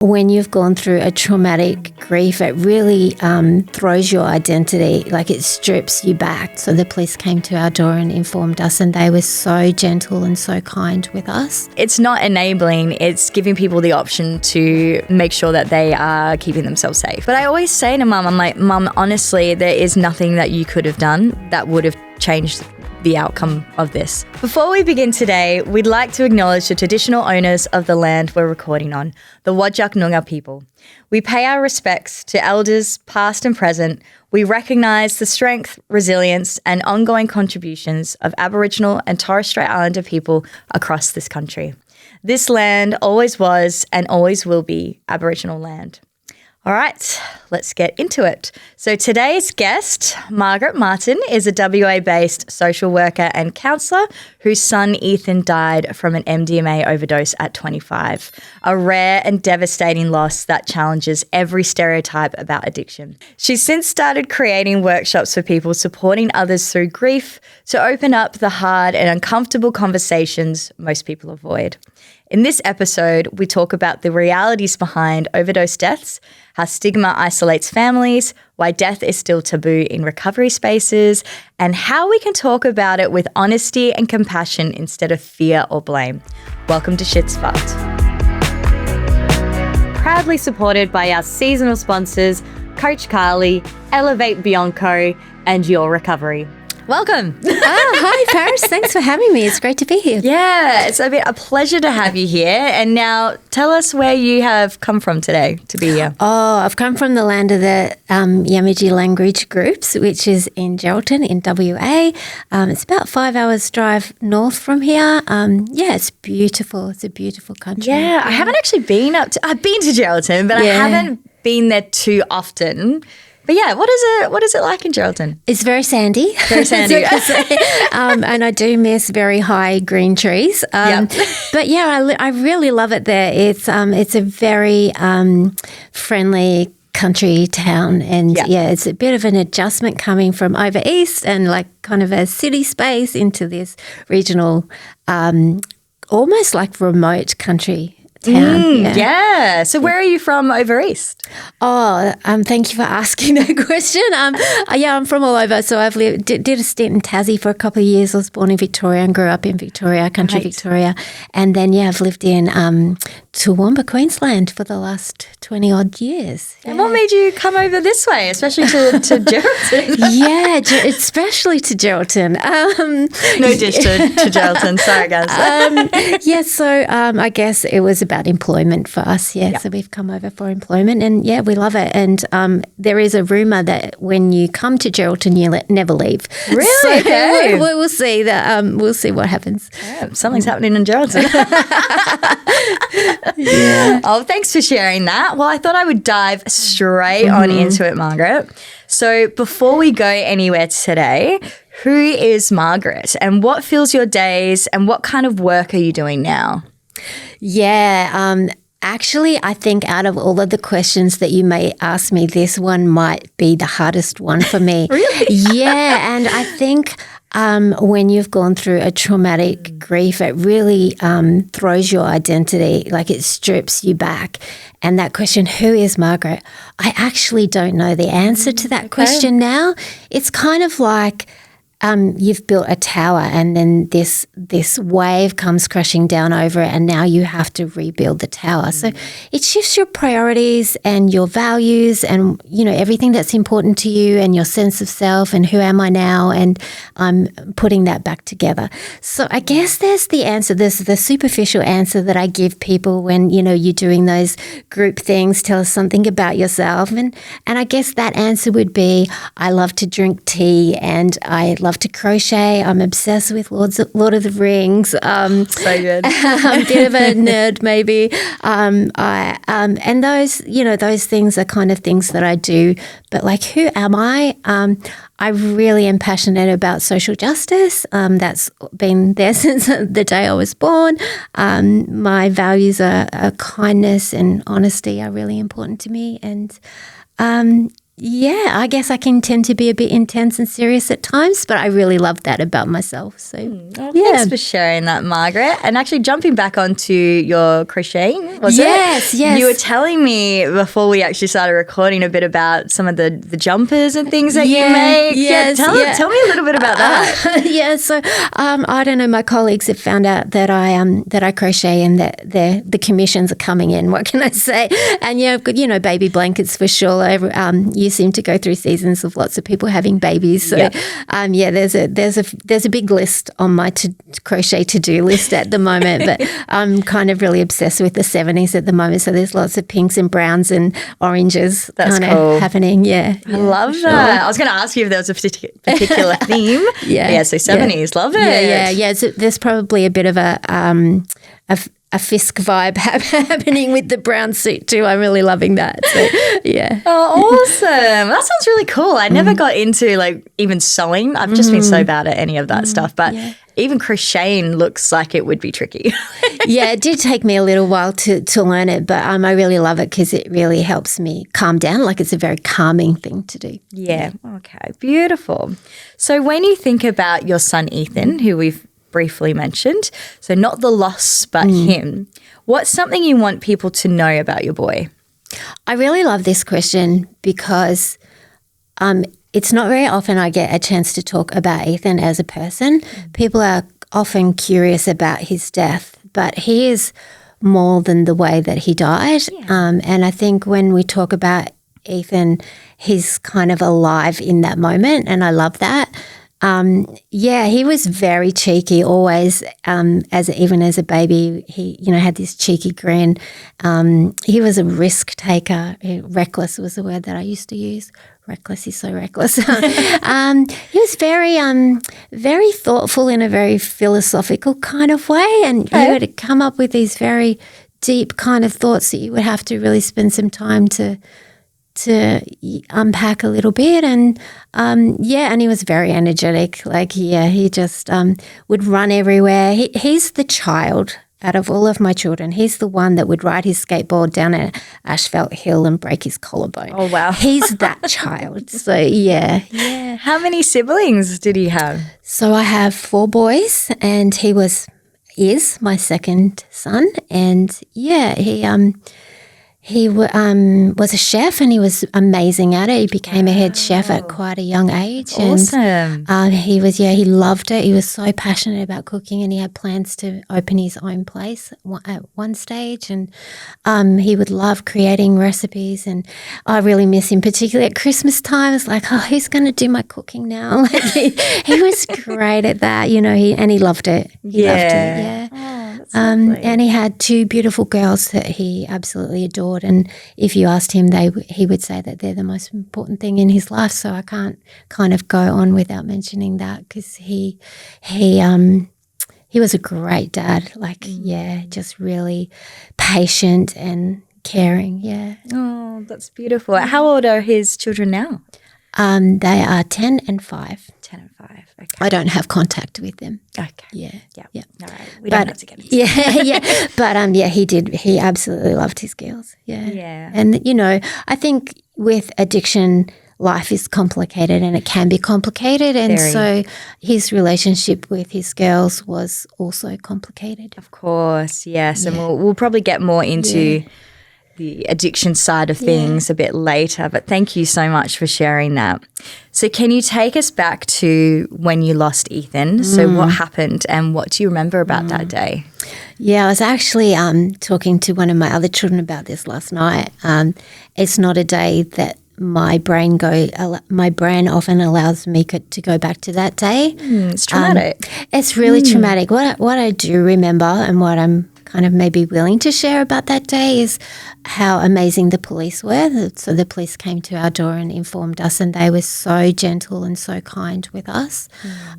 When you've gone through a traumatic grief, it really throws your identity, like it strips you back. So the police came to our door and informed us, and they were so gentle and so kind with us. It's not enabling, it's giving people the option to make sure that they are keeping themselves safe. But I always say to Mum, I'm like, Mum, honestly, there is nothing that you could have done that would have changed the outcome of this. Before we begin today, we'd like to acknowledge the traditional owners of the land we're recording on, the Whadjuk Noongar people. We pay our respects to elders past and present. We recognise the strength, resilience and ongoing contributions of Aboriginal and Torres Strait Islander people across this country. This land always was and always will be Aboriginal land. All right, let's get into it. So today's guest, Margaret Martin, is a WA-based social worker and counsellor whose son Ethan died from an MDMA overdose at 25, a rare and devastating loss that challenges every stereotype about addiction. She's since started creating workshops for people supporting others through grief to open up the hard and uncomfortable conversations most people avoid. In this episode, we talk about the realities behind overdose deaths, how stigma isolates families, why death is still taboo in recovery spaces, and how we can talk about it with honesty and compassion instead of fear or blame. Welcome to Shit's Fucked. Proudly supported by our seasonal sponsors, Coach Carly, Elevate Bianco, and Your Recovery. Welcome. Hi, Paris. Thanks for having me. It's great to be here. Yeah, it's been a pleasure to have you here. And now tell us where you have come from today to be here. Oh, I've come from the land of the Yamaji language groups, which is in Geraldton in WA. It's about 5 hours drive north from here. Yeah, it's beautiful. It's a beautiful country. Yeah, I haven't actually been I've been to Geraldton, but I haven't been there too often. But yeah, what is it like in Geraldton? It's very sandy. Very sandy. And I do miss very high green trees. But yeah, I really love it there. It's a very friendly country town, and it's a bit of an adjustment coming from over east and like kind of a city space into this regional, almost like remote country town. Yeah. So where are you from over east? Oh, thank you for asking that question. I'm from all over. So I've did a stint in Tassie for a couple of years. I was born in Victoria and grew up in Victoria, country Victoria. And then, I've lived in Toowoomba, Queensland for the last 20 odd years. And what made you come over this way, especially to Geraldton? Especially to Geraldton. No dish to Geraldton. Sorry, guys. So I guess it was about employment for us. So we've come over for employment, and we love it. And there is a rumour that when you come to Geraldton, you never leave. Really? So we'll see that. We'll see what happens. Yeah, something's happening in Geraldton. Oh, thanks for sharing that. Well, I thought I would dive straight on into it, Margaret. So before we go anywhere today, who is Margaret and what fills your days and what kind of work are you doing now? Actually, I think out of all of the questions that you may ask me, this one might be the hardest one for me. Really? Yeah, and I think when you've gone through a traumatic grief, it really throws your identity, like it strips you back. And that question, who is Margaret? I actually don't know the answer to that question now. It's kind of like you've built a tower and then this wave comes crashing down over it, and now you have to rebuild the tower. So it shifts your priorities and your values and, everything that's important to you and your sense of self and who am I now, and I'm putting that back together. So I guess there's the answer. There's the superficial answer that I give people when, you're doing those group things, tell us something about yourself. And I guess that answer would be, I love to drink tea and I love to crochet. I'm obsessed with Lord of the Rings. So good. I'm a bit of a nerd, maybe. And those things are kind of things that I do. But like, who am I? I really am passionate about social justice. That's been there since the day I was born. My values are kindness and honesty are really important to me. And I guess I can tend to be a bit intense and serious at times, but I really love that about myself. So, Thanks for sharing that, Margaret. And actually jumping back onto your crocheting, was it? Yes. You were telling me before we actually started recording a bit about some of the jumpers and things that you make. Yes, tell me a little bit about that. So I don't know, my colleagues have found out that I crochet and that the commissions are coming in. What can I say? And I've got, baby blankets for sure. You seem to go through seasons of lots of people having babies. So there's a big list on my crochet to-do list at the moment, but I'm kind of really obsessed with the 70s at the moment. So there's lots of pinks and browns and oranges kind of happening. Yeah. I love that. I was going to ask you if there was a particular theme. So 70s. Love it. Yeah. So there's probably a bit of a Fisk vibe happening with the brown suit too. I'm really loving that. So, yeah. Oh, awesome. That sounds really cool. I never got into even sewing. I've just been so bad at any of that stuff. But even crocheting looks like it would be tricky. It did take me a little while to learn it, but I really love it because it really helps me calm down. It's a very calming thing to do. Yeah. Okay. Beautiful. So when you think about your son, Ethan, who we've briefly mentioned, so not the loss but him, what's something you want people to know about your boy? I really love this question because it's not very often I get a chance to talk about Ethan as a person. People are often curious about his death, but he is more than the way that he died. And I think when we talk about Ethan, he's kind of alive in that moment, and I love that. He was very cheeky always, even as a baby, he, had this cheeky grin. He was a risk taker. Reckless was the word that I used to use. Reckless, he's so reckless. He was very thoughtful in a very philosophical kind of way, and he would come up with these very deep kind of thoughts that you would have to really spend some time to unpack a little bit. And and he was very energetic. He just would run everywhere. He's the child out of all of my children. He's the one that would ride his skateboard down an asphalt hill and break his collarbone. Oh, wow. He's that child. So, yeah. How many siblings did he have? So I have 4 boys, and he is my second son. And, he was a chef, and he was amazing at it. He became a head chef at quite a young age. Awesome. And he loved it. He was so passionate about cooking, and he had plans to open his own place at one stage. And he would love creating recipes, and I really miss him, particularly at Christmas time. It's like, who's going to do my cooking now? He was great at that, and he loved it. He loved it, and he had 2 beautiful girls that he absolutely adored. And if you asked him, he would say that they're the most important thing in his life. So I can't kind of go on without mentioning that, because he was a great dad. Just really patient and caring. Yeah. Oh, that's beautiful. How old are his children now? They are 10 and 5. 10 and 5. Okay. I don't have contact with them. Okay. Yeah. All right. We don't have to get into that. But he did. He absolutely loved his girls. Yeah. Yeah. And I think with addiction, life is complicated, and it can be complicated. And so his relationship with his girls was also complicated. Of course. Yes. And we'll probably get more into the addiction side of things a bit later, but thank you so much for sharing that. So can you take us back to when you lost Ethan? So what happened, and what do you remember about that day? Yeah, I was actually talking to one of my other children about this last night. It's not a day that my brain often allows me to go back to that day. It's traumatic. It's really traumatic. What I do remember, and what I'm kind of maybe willing to share about that day, is how amazing the police were. So the police came to our door and informed us, and they were so gentle and so kind with us.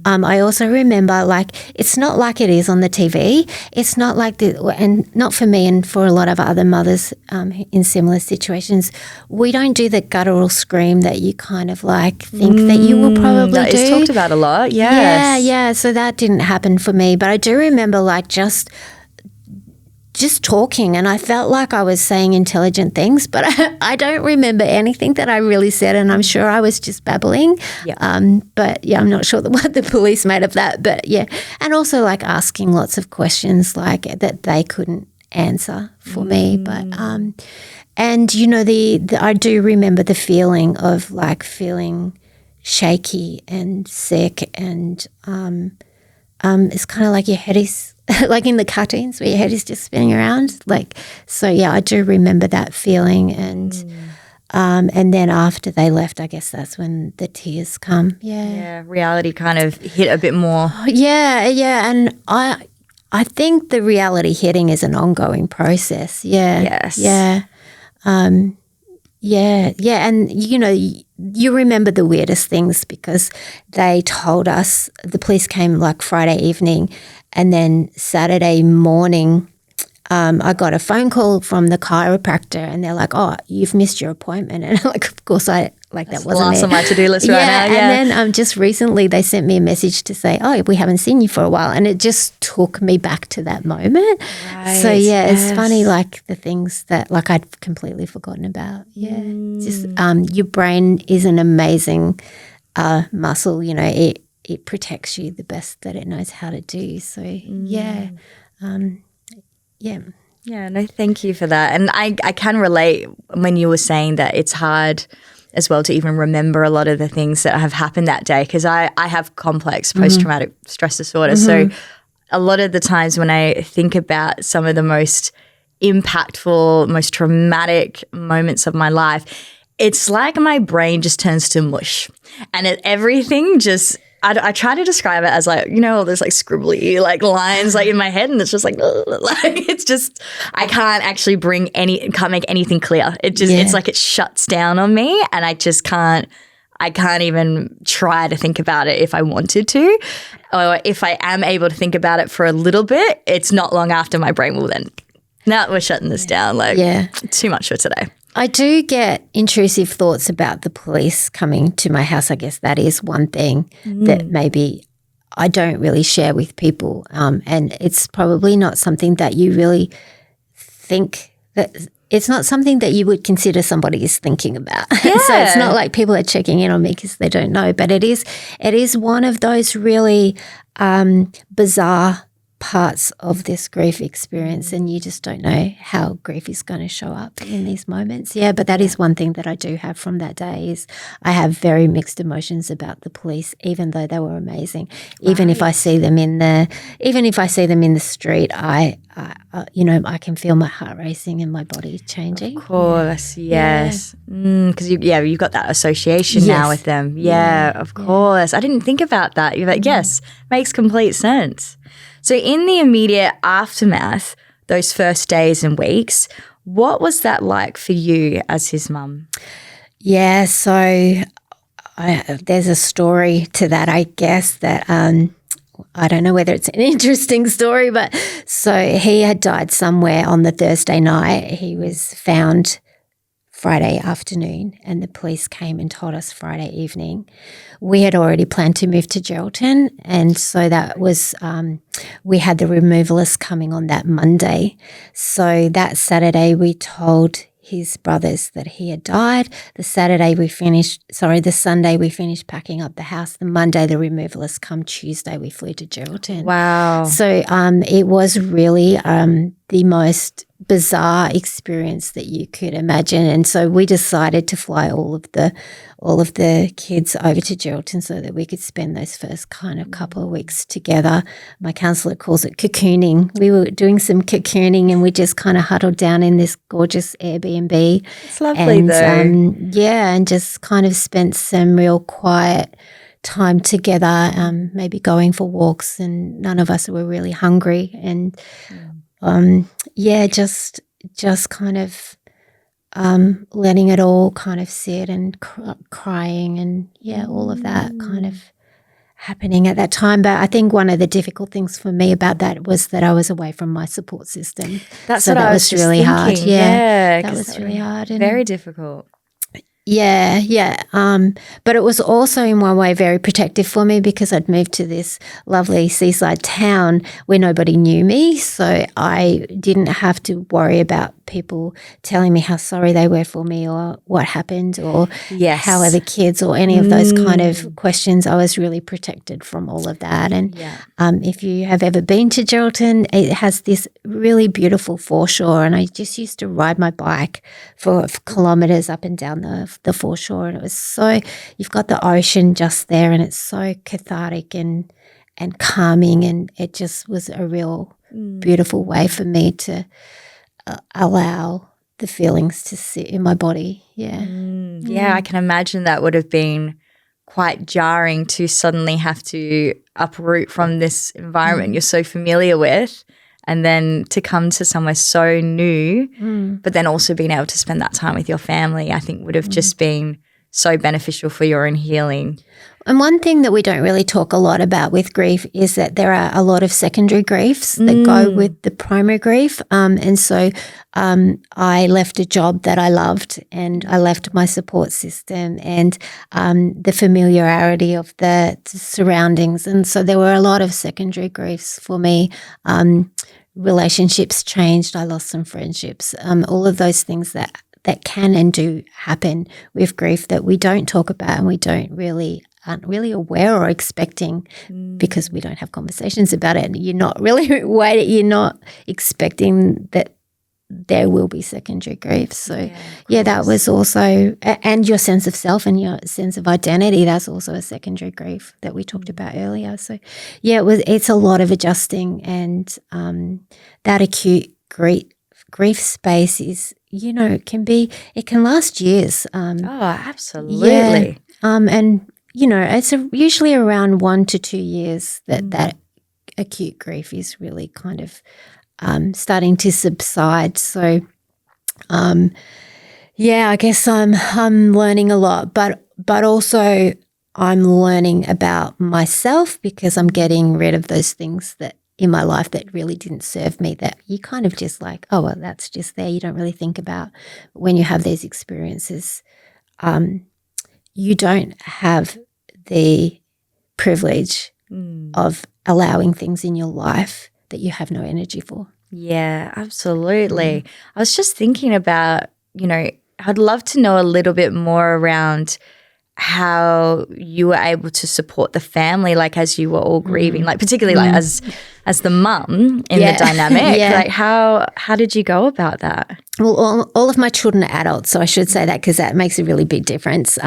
I also remember, it's not like it is on the TV. It's not like and not for me, and for a lot of other mothers in similar situations. We don't do the guttural scream that you kind of think that you will probably do. That is talked about a lot, yes. Yeah. So that didn't happen for me. But I do remember just just talking, and I felt like I was saying intelligent things, but I don't remember anything that I really said, and I'm sure I was just babbling. But yeah, I'm not sure what the police made of that. But yeah, and also like asking lots of questions like that they couldn't answer for me. But and you know, I do remember the feeling of like feeling shaky and sick, and it's kind of like your head is like in the cartoons where your head is just spinning around. Like, so yeah, I do remember that feeling. And then after they left, I guess that's when the tears come. Yeah, reality kind of hit a bit more. Yeah. And I think the reality hitting is an ongoing process. Yeah. Yes. Yeah. Yeah. And, you know, you remember the weirdest things because they told us, the police came like Friday evening, and then Saturday morning I got a phone call from the chiropractor, and they're like, "Oh, you've missed your appointment." And like, of course, that wasn't the last it. on my to-do list right now. Yeah. And then just recently they sent me a message to say, "Oh, we haven't seen you for a while," and it just took me back to that moment. Right. So yeah, it's funny, like the things that like I'd completely forgotten about. Yeah, just your brain is an amazing muscle. You know, it protects you the best that it knows how to do. So yeah. Yeah, no, thank you for that. And I can relate when you were saying that it's hard as well to even remember a lot of the things that have happened that day, because I have complex post-traumatic stress disorder. So a lot of the times when I think about some of the most impactful, most traumatic moments of my life, it's like my brain just turns to mush, and everything just – I try to describe it as like, you know, all those like scribbly like lines like in my head, and it's just like it's just I can't actually can't make anything clear. It just it's like it shuts down on me, and I can't even try to think about it if I wanted to, or if I am able to think about it for a little bit, it's not long after my brain will then, "No, we're shutting this down. Like too much for today." I do get intrusive thoughts about the police coming to my house. I guess that is one thing that maybe I don't really share with people, and it's probably not something that you really think that it's not something that you would consider somebody is thinking about. Yeah. So it's not like people are checking in on me because they don't know, but it is one of those really bizarre parts of this grief experience, and you just don't know how grief is going to show up in these moments. Yeah, but that is one thing that I do have from that day is I have very mixed emotions about the police, even though they were amazing. Even if I see them in the street, I can feel my heart racing and my body changing. Of course, yes. Because you've got that association now with them. Yeah, of course. I didn't think about that. You're like, yes, makes complete sense. So in the immediate aftermath, those first days and weeks, what was that like for you as his mum? Yeah, so there's a story to that, I guess, that I don't know whether it's an interesting story, but so he had died somewhere on the Thursday night. He was found Friday afternoon, and the police came and told us Friday evening. We had already planned to move to Geraldton, and so that was we had the removalists coming on that Monday. So that Saturday we told his brothers that he had died. The Sunday we finished packing up the house. The Monday the removalists come. Tuesday we flew to Geraldton. Wow. So it was really the most bizarre experience that you could imagine, and so we decided to fly all of the kids over to Geraldton so that we could spend those first kind of couple of weeks together. My counsellor calls it cocooning. We were doing some cocooning, and we just kind of huddled down in this gorgeous Airbnb. It's lovely though. And just kind of spent some real quiet time together, maybe going for walks, and none of us were really hungry, and just kind of letting it all kind of sit and crying, and all of that kind of happening at that time. But I think one of the difficult things for me about that was that I was away from my support system. That's so what I was really thinking. Hard. Yeah, that was really hard. Very difficult. Yeah. But it was also in one way very protective for me because I'd moved to this lovely seaside town where nobody knew me. So I didn't have to worry about people telling me how sorry they were for me or what happened or how are the kids or any of those kind of questions. I was really protected from all of that. And if you have ever been to Geraldton, it has this really beautiful foreshore, and I just used to ride my bike for kilometres up and down the foreshore, and it was so, you've got the ocean just there, and it's so cathartic and calming, and it just was a real beautiful way for me to allow the feelings to sit in my body. Yeah, I can imagine that would have been quite jarring to suddenly have to uproot from this environment you're so familiar with, and then to come to somewhere so new, but then also being able to spend that time with your family, I think would have just been so beneficial for your own healing. And one thing that we don't really talk a lot about with grief is that there are a lot of secondary griefs that go with the primary grief. And so I left a job that I loved, and I left my support system and the familiarity of the surroundings. And so there were a lot of secondary griefs for me. Relationships changed. I lost some friendships. All of those things that can and do happen with grief that we don't talk about and we aren't really aware or expecting because we don't have conversations about it. And you're not really you're not expecting that there will be secondary grief. So that was also, and your sense of self and your sense of identity, that's also a secondary grief that we talked about earlier. So it's a lot of adjusting, and that acute grief space is, it can last years. Absolutely. And it's usually around 1 to 2 years that acute grief is really kind of starting to subside. So, I guess I'm learning a lot, but also I'm learning about myself because I'm getting rid of those things that in my life that really didn't serve me, that you kind of just like, oh, well, that's just there. You don't really think about when you have these experiences. You don't have the privilege of allowing things in your life that you have no energy for. Yeah, absolutely. I was just thinking about, I'd love to know a little bit more around how you were able to support the family, like as you were all grieving, like particularly like as the mum in the dynamic. Like how did you go about that? Well, all of my children are adults, so I should say that because that makes a really big difference.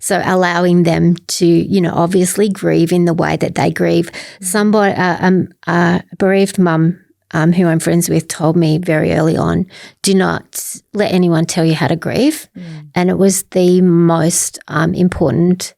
So allowing them to, obviously grieve in the way that they grieve. Somebody, a bereaved mum who I'm friends with told me very early on, do not let anyone tell you how to grieve. And it was the most important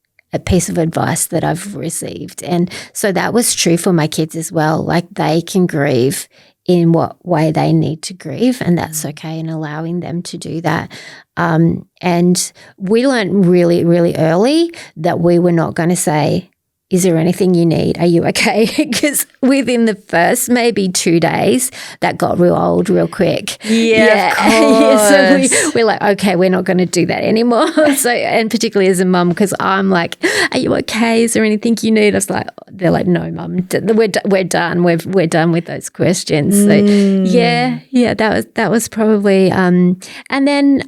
piece of advice that I've received. And so that was true for my kids as well. Like they can grieve in what way they need to grieve, and that's okay, and allowing them to do that. And we learned really, really early that we were not going to say, is there anything you need? Are you okay? Because within the first maybe 2 days, that got real old real quick. Yeah. Of course. So we're like, okay, we're not going to do that anymore. So, and particularly as a mum, because I'm like, are you okay? Is there anything you need? I was like, they're like, no, mum, we're done. We're done with those questions. So that was probably, and then.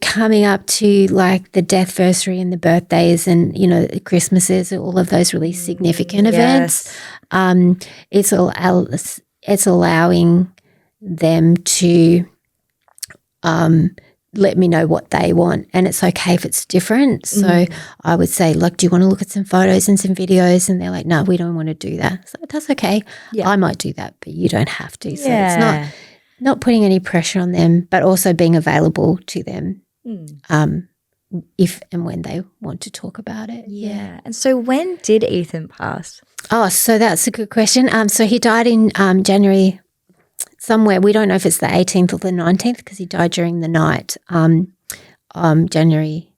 Coming up to like the deathversary and the birthdays and, the Christmases, all of those really significant events, it's allowing them to let me know what they want, and it's okay if it's different. So I would say, look, do you want to look at some photos and some videos? And they're like, no, we don't want to do that. So that's okay. Yeah. I might do that, but you don't have to. So it's not putting any pressure on them, but also being available to them if and when they want to talk about it. Yeah. And so when did Ethan pass? Oh, so that's a good question. So he died in January somewhere. We don't know if it's the 18th or the 19th because he died during the night. January,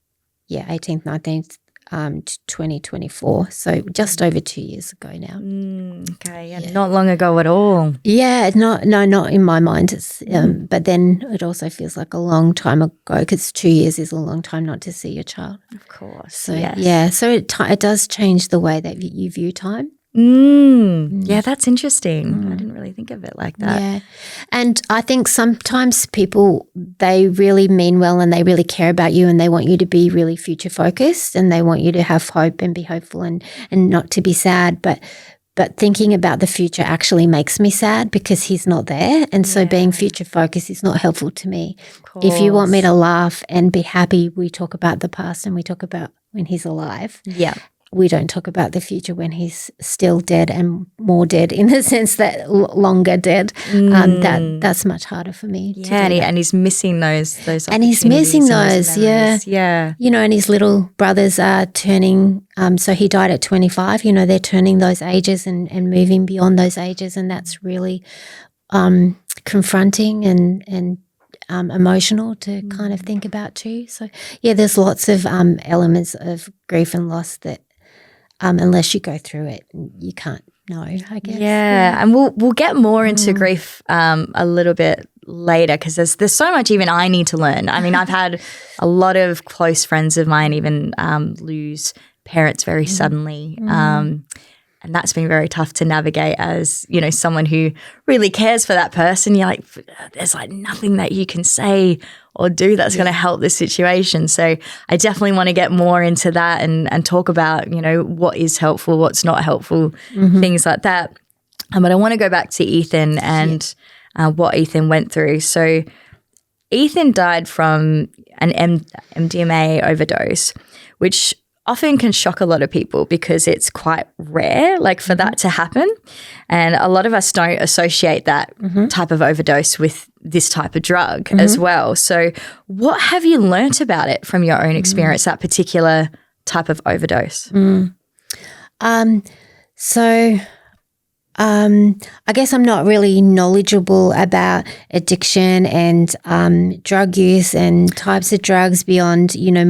18th, 19th. to 2024. So just over 2 years ago now. Okay, yeah, not long ago at all. Yeah, not in my mind. It's but then it also feels like a long time ago because 2 years is a long time not to see your child. Of course. So yes. so it does change the way that you view time. Yeah, that's interesting. I didn't really think of it like that. Yeah. And I think sometimes people, they really mean well and they really care about you and they want you to be really future focused and they want you to have hope and be hopeful and not to be sad. But thinking about the future actually makes me sad because he's not there. And so being future focused is not helpful to me. If you want me to laugh and be happy, we talk about the past and we talk about when he's alive. Yeah. We don't talk about the future when he's still dead and more dead in the sense that longer dead. That's much harder for me. Yeah, and he's missing those and he's missing those, yeah. You know, and his little brothers are turning, so he died at 25, you know, they're turning those ages and moving beyond those ages, and that's really confronting and emotional to kind of think about too. So, yeah, there's lots of elements of grief and loss that unless you go through it, you can't know, I guess. Yeah, and we'll get more into grief a little bit later because there's so much even I need to learn. I mean, I've had a lot of close friends of mine even lose parents very suddenly, and that's been very tough to navigate as, you know, someone who really cares for that person. You're like, there's like nothing that you can say or do that's going to help this situation. So I definitely want to get more into that and talk about, you know, what is helpful, what's not helpful, things like that. But I want to go back to Ethan and what Ethan went through. So Ethan died from an MDMA overdose, which often can shock a lot of people because it's quite rare, like for that to happen. And a lot of us don't associate that type of overdose with this type of drug as well. So what have you learnt about it from your own experience, that particular type of overdose? I guess I'm not really knowledgeable about addiction and drug use and types of drugs beyond, you know,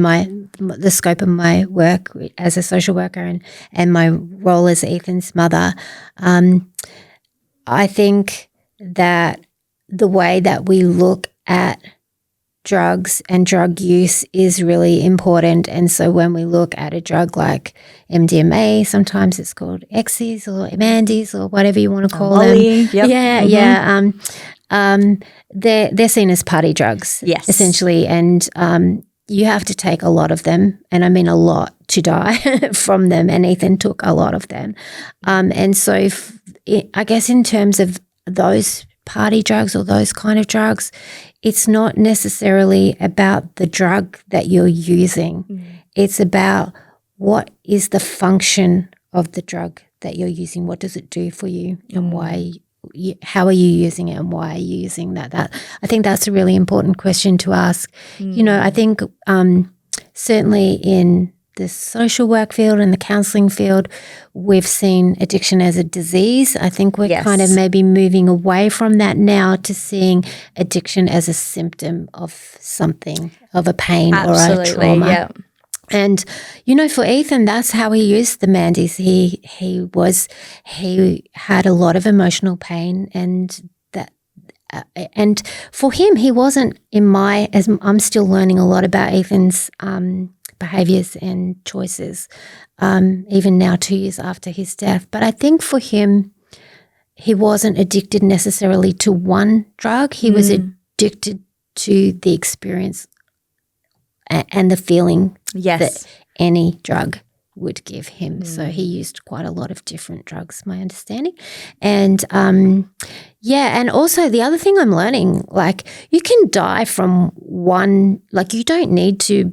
the scope of my work as a social worker and my role as Ethan's mother. I think that the way that we look at drugs and drug use is really important. And so when we look at a drug like MDMA, sometimes it's called X's or Mandy's or whatever you want to call them. Yep. They're seen as party drugs, essentially. And you have to take a lot of them, and I mean a lot, to die from them. And Ethan took a lot of them. And so I guess in terms of those party drugs or those kind of drugs, it's not necessarily about the drug that you're using. It's about what is the function of the drug that you're using. What does it do for you and why? How are you using it and why are you using that? I think that's a really important question to ask. You know, I think certainly in the social work field and the counselling field, we've seen addiction as a disease. I think we're kind of maybe moving away from that now to seeing addiction as a symptom of something, of a pain or a trauma. Yeah. And, you know, for Ethan, that's how he used the Mandy's. He had a lot of emotional pain, and and for him, he wasn't as I'm still learning a lot about Ethan's behaviours and choices, even now 2 years after his death. But I think for him, he wasn't addicted necessarily to one drug. He was addicted to the experience and the feeling that any drug would give him. So he used quite a lot of different drugs, my understanding. And and also the other thing I'm learning, like you can die from one, like you don't need to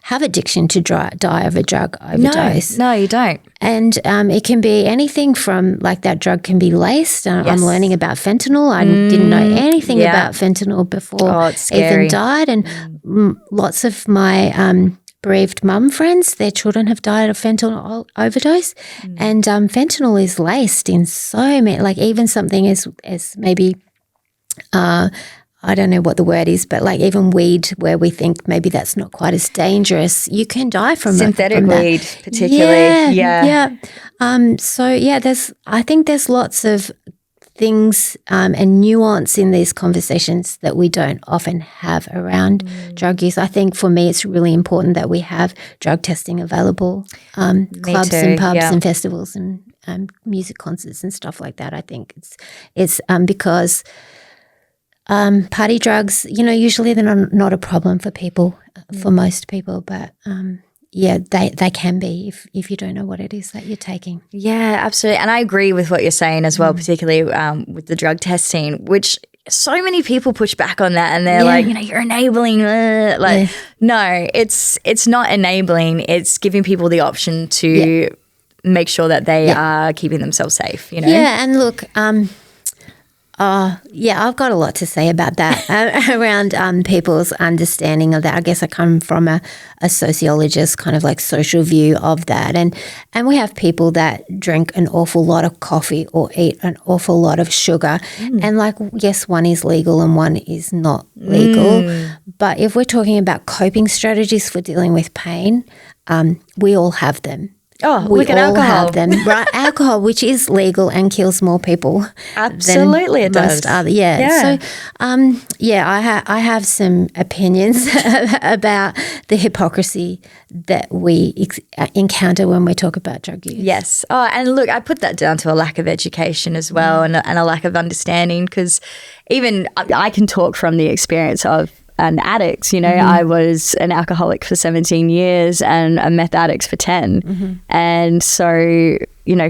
have addiction to die of a drug overdose. No, you don't. And it can be anything from, like, that drug can be laced. I'm learning about fentanyl. I didn't know anything about fentanyl before Ethan died. And lots of my bereaved mum friends, their children have died of fentanyl overdose. And fentanyl is laced in so many, like even something as maybe I don't know what the word is, but like even weed, where we think maybe that's not quite as dangerous, you can die from synthetic from weed, particularly. Yeah. I think there's lots of things and nuance in these conversations that we don't often have around drug use. I think for me, it's really important that we have drug testing available, clubs and pubs and festivals and music concerts and stuff like that. I think it's because party drugs, usually they're not a problem for people, for most people, but they can be if you don't know what it is that you're taking. Yeah, absolutely. And I agree with what you're saying as well, particularly with the drug testing, which so many people push back on that and they're like, you're enabling. No, it's not enabling. It's giving people the option to make sure that they are keeping themselves safe, Yeah, and look, I've got a lot to say about that around people's understanding of that. I guess I come from a sociologist kind of like social view of that. And we have people that drink an awful lot of coffee or eat an awful lot of sugar. And like, yes, one is legal and one is not legal. But if we're talking about coping strategies for dealing with pain, we all have them. Oh, we look at all alcohol. have them, right? Alcohol, which is legal and kills more people. Absolutely, it does. So, I have some opinions about the hypocrisy that we encounter when we talk about drug use. Yes. Oh, and look, I put that down to a lack of education as well, and a lack of understanding. Because even I can talk from the experience of an addict, I was an alcoholic for 17 years and a meth addict for 10. And so,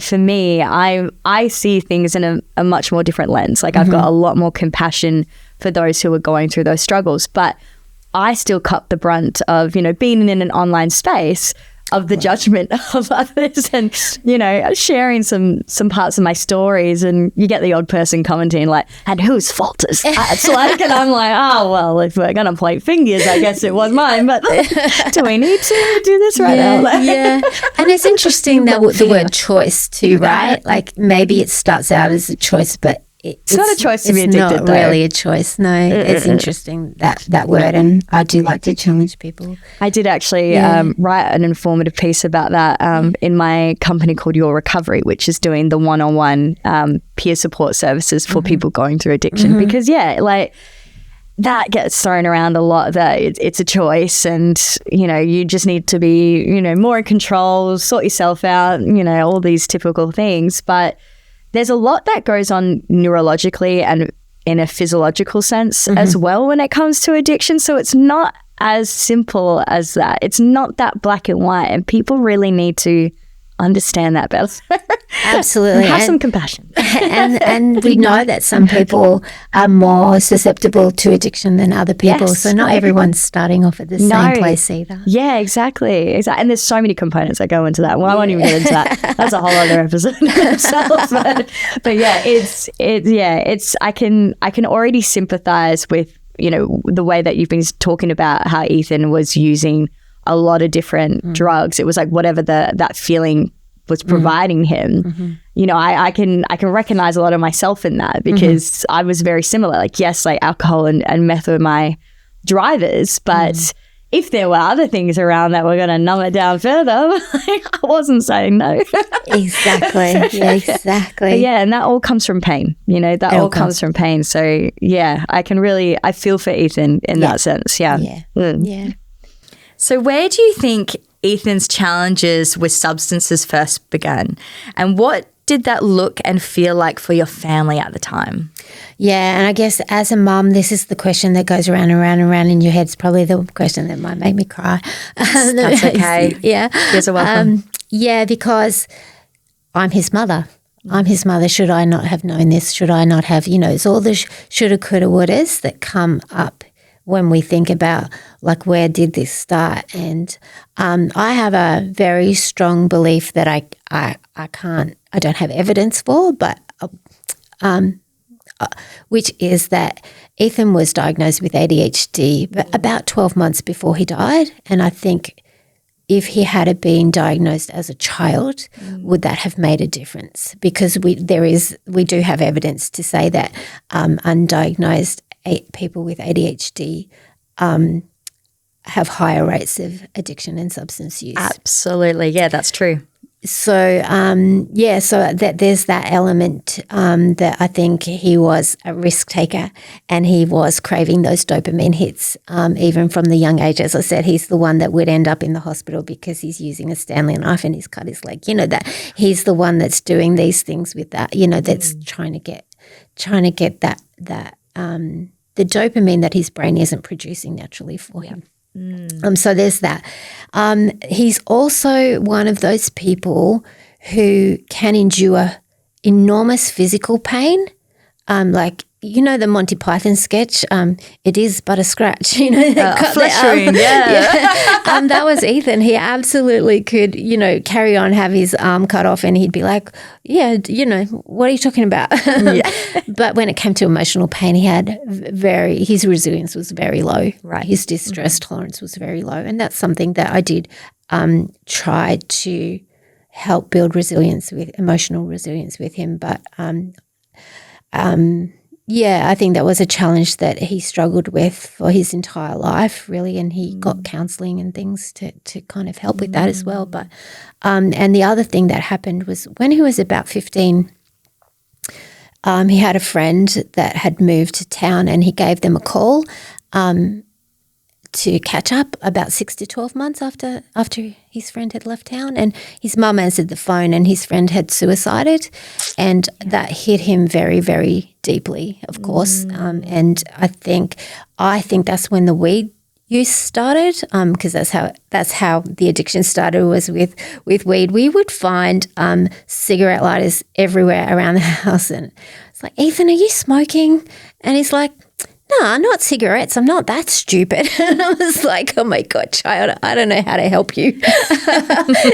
for me, I see things in a much more different lens. Like I've got a lot more compassion for those who are going through those struggles, but I still cut the brunt of, being in an online space of the judgment of others and, sharing some parts of my stories, and you get the odd person commenting like, and whose fault is that? It's like, and I'm like, oh, well, if we're going to play fingers, I guess it was mine, but do we need to do this right now? Yeah. And it's interesting that the word choice too, right? Like maybe it starts out as a choice, but it's not a choice to be addicted, It's not really a choice. No, it's interesting, that word, and I do like to challenge people. I did actually write an informative piece about that in my company called Your Recovery, which is doing the one-on-one peer support services for people going through addiction. Because, that gets thrown around a lot, that it's a choice and, you just need to be, more in control, sort yourself out, all these typical things. But there's a lot that goes on neurologically and in a physiological sense as well when it comes to addiction. So it's not as simple as that. It's not that black and white, and people really need to understand that better. Absolutely. Have some compassion. and we know that some people are more susceptible to addiction than other people. Yes. So not everyone's starting off at the same place either. Yeah, exactly. And there's so many components that go into that. Well, I won't even get into that. That's a whole other episode in itself. But yeah, it's I can already sympathize with, the way that you've been talking about how Ethan was using a lot of different drugs. It was like whatever that feeling was providing him. I can recognize a lot of myself in that, because I was very similar. Like, yes, like alcohol and meth were my drivers, but if there were other things around that were going to numb it down further, I wasn't saying no. Exactly. Yeah, exactly. But yeah, and that all comes from pain. That all comes from pain. So yeah, I feel for Ethan in that sense. Yeah. Yeah. So where do you think Ethan's challenges with substances first began, and what did that look and feel like for your family at the time? Yeah, and I guess as a mum, this is the question that goes around and around and around in your head. It's probably the question that might make me cry. That's okay. Yeah. You're welcome. Because I'm his mother. Should I not have known this? Should I not have, it's all the shoulda, coulda, wouldas that come up when we think about, like, where did this start? And I have a very strong belief that I don't have evidence for, but which is that Ethan was diagnosed with ADHD about 12 months before he died. And I think if he had been diagnosed as a child, would that have made a difference? Because we do have evidence to say that undiagnosed people with ADHD have higher rates of addiction and substance use. Absolutely. Yeah, that's true. So, so that there's that element that I think he was a risk taker and he was craving those dopamine hits even from the young age. As I said, he's the one that would end up in the hospital because he's using a Stanley knife and he's cut his leg. That he's the one that's doing these things with that, that's trying to get that the dopamine that his brain isn't producing naturally for him. So there's that. He's also one of those people who can endure enormous physical pain, like the Monty Python sketch. It is but a scratch. Flesh wound. That was Ethan. He absolutely could, carry on, have his arm cut off, and he'd be like, "Yeah, what are you talking about?" But when it came to emotional pain, he had his resilience was very low. Right. His distress tolerance was very low, and that's something that I did try to help build emotional resilience with him, but. I think that was a challenge that he struggled with for his entire life, really, and he got counselling and things to kind of help with that as well. But and the other thing that happened was when he was about 15, he had a friend that had moved to town, and he gave them a call to catch up about 6 to 12 months after his friend had left town, and his mum answered the phone and his friend had suicided, and that hit him very, very deeply, of course. And I think that's when the weed use started, because that's how the addiction started, was with weed. We would find cigarette lighters everywhere around the house, and it's like, "Ethan, are you smoking?" And he's like, "No, not cigarettes. I'm not that stupid." And I was like, "Oh my God, child, I don't know how to help you."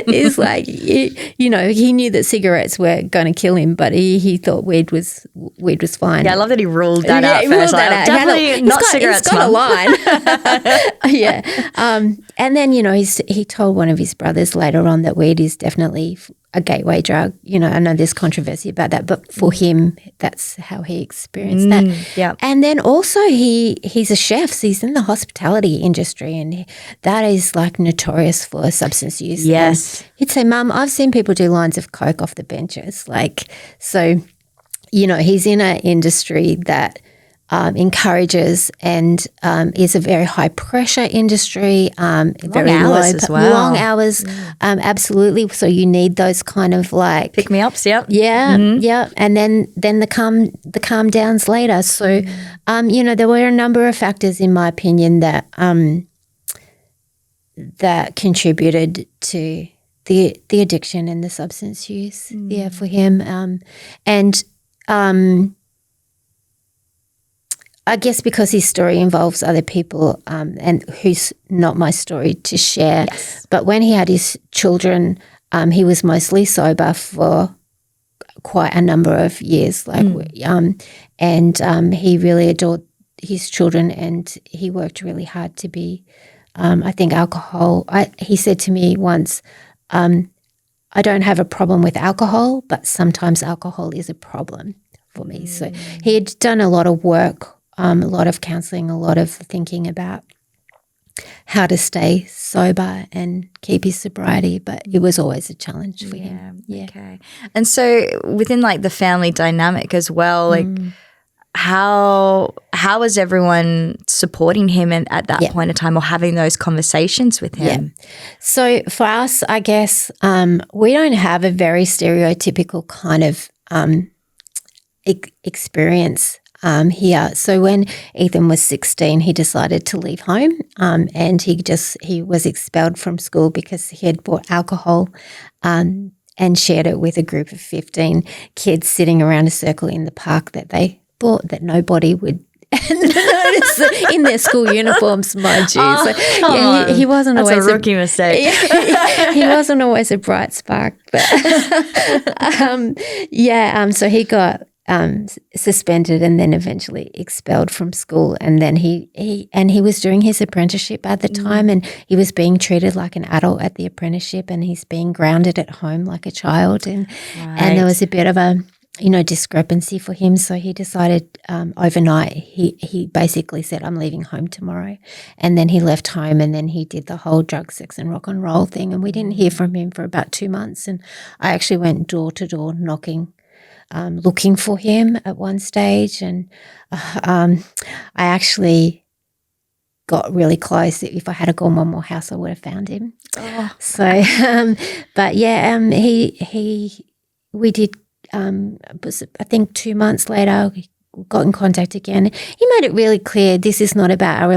He's like, he knew that cigarettes were going to kill him, but he thought weed was fine. Yeah, I love that he ruled that out first. Definitely not cigarettes, He's got a line. Yeah. And then, he told one of his brothers later on that weed is definitely a gateway drug. I know there's controversy about that, but for him, that's how he experienced that. Yeah. And then also he's a chef. So he's in the hospitality industry, and that is like notorious for substance use. Yes. And he'd say, "Mum, I've seen people do lines of coke off the benches." He's in an industry that encourages and is a very high pressure industry. Very hours as well. Long hours, absolutely. So you need those kind of like pick me ups. Yep. Yeah, yeah, and then the calm downs later. So, there were a number of factors, in my opinion, that that contributed to the addiction and the substance use. Yeah, for him, I guess because his story involves other people and who's not my story to share. Yes. But when he had his children, he was mostly sober for quite a number of years. And he really adored his children, and he worked really hard to be, I think, alcohol. He said to me once, "I don't have a problem with alcohol, but sometimes alcohol is a problem for me." So he had done a lot of work, a lot of counselling, a lot of thinking about how to stay sober and keep his sobriety, but it was always a challenge for him. Yeah. Okay. And so within the family dynamic as well, how was everyone supporting him at that point in time, or having those conversations with him? Yeah. So for us, I guess we don't have a very stereotypical kind of experience here. So when Ethan was 16, he decided to leave home, and he was expelled from school because he had bought alcohol and shared it with a group of 15 kids sitting around a circle in the park that they thought that nobody would notice in their school uniforms, mind you. He wasn't That's always a rookie mistake. He wasn't always a bright spark, but so he got suspended and then eventually expelled from school, and then he was doing his apprenticeship at the time, and he was being treated like an adult at the apprenticeship, and he's being grounded at home like a child, and there was a bit of a discrepancy for him. So he decided overnight, he basically said, I'm leaving home tomorrow. And then he left home, and then he did the whole drug, sex and rock and roll thing. And we didn't hear from him for about 2 months. And I actually went door to door knocking, looking for him at one stage. And I actually got really close. If I had gone one more house, I would have found him. Oh. So, but yeah, we did, I think 2 months later, we got in contact again. He made it really clear, this is not about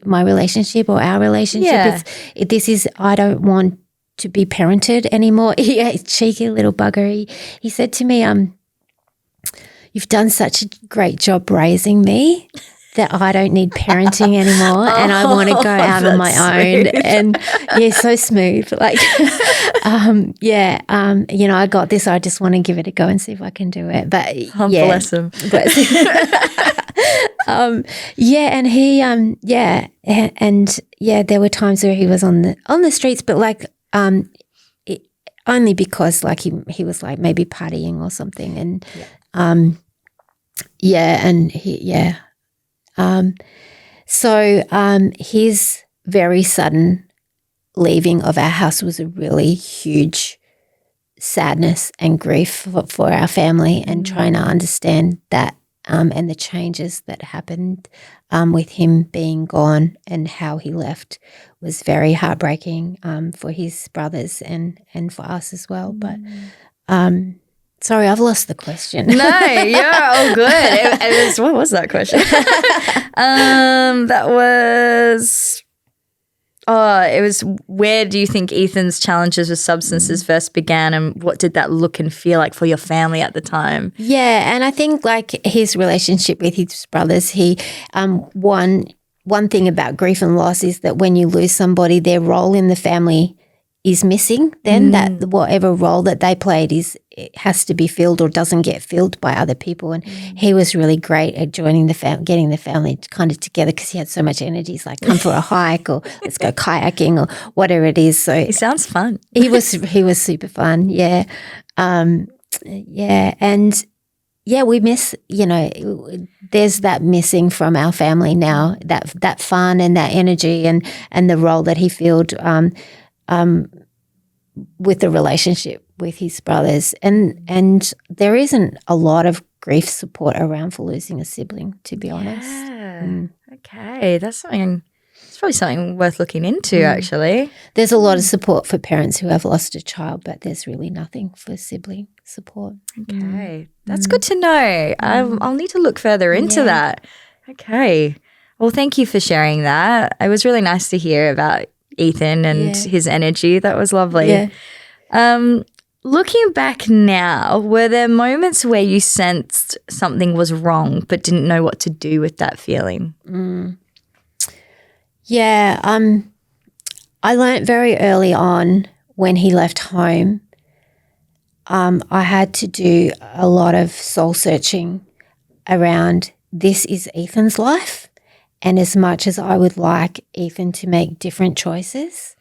my relationship or our relationship. Yeah. This is, I don't want to be parented anymore. Cheeky little bugger. He said to me, you've done such a great job raising me that I don't need parenting anymore, and I want to go out on my own. And so smooth. Like, I got this. I just want to give it a go and see if I can do it. But bless him. And he, there were times where he was on the streets, but like, only because like he was like maybe partying or something, and his very sudden leaving of our house was a really huge sadness and grief for our family, and trying to understand that and the changes that happened with him being gone and how he left was very heartbreaking for his brothers and for us as well. But sorry, I've lost the question. No, you're all good. It was, what was that question? That was, it was, where do you think Ethan's challenges with substances first began, and what did that look and feel like for your family at the time? Yeah, and I think like his relationship with his brothers, he one thing about grief and loss is that when you lose somebody, their role in the family is missing, then that whatever role that they played it has to be filled or doesn't get filled by other people. And he was really great at joining getting the family kind of together, because he had so much energy. He's like, come for a hike, or let's go kayaking, or whatever it is. So it sounds fun. He was super fun. Yeah. We miss, there's that missing from our family now, that fun and that energy and the role that he filled with the relationship with his brothers. And there isn't a lot of grief support around for losing a sibling, to be honest. Okay, that's probably something worth looking into, actually. There's a lot of support for parents who have lost a child, but there's really nothing for sibling support. Okay, that's good to know. I'll need to look further into that. Okay. Well, thank you for sharing that. It was really nice to hear about Ethan and his energy. That was lovely. Yeah. Looking back now, were there moments where you sensed something was wrong but didn't know what to do with that feeling? Yeah. I learned very early on when he left home, I had to do a lot of soul searching around, this is Ethan's life. And as much as I would like Ethan to make different choices,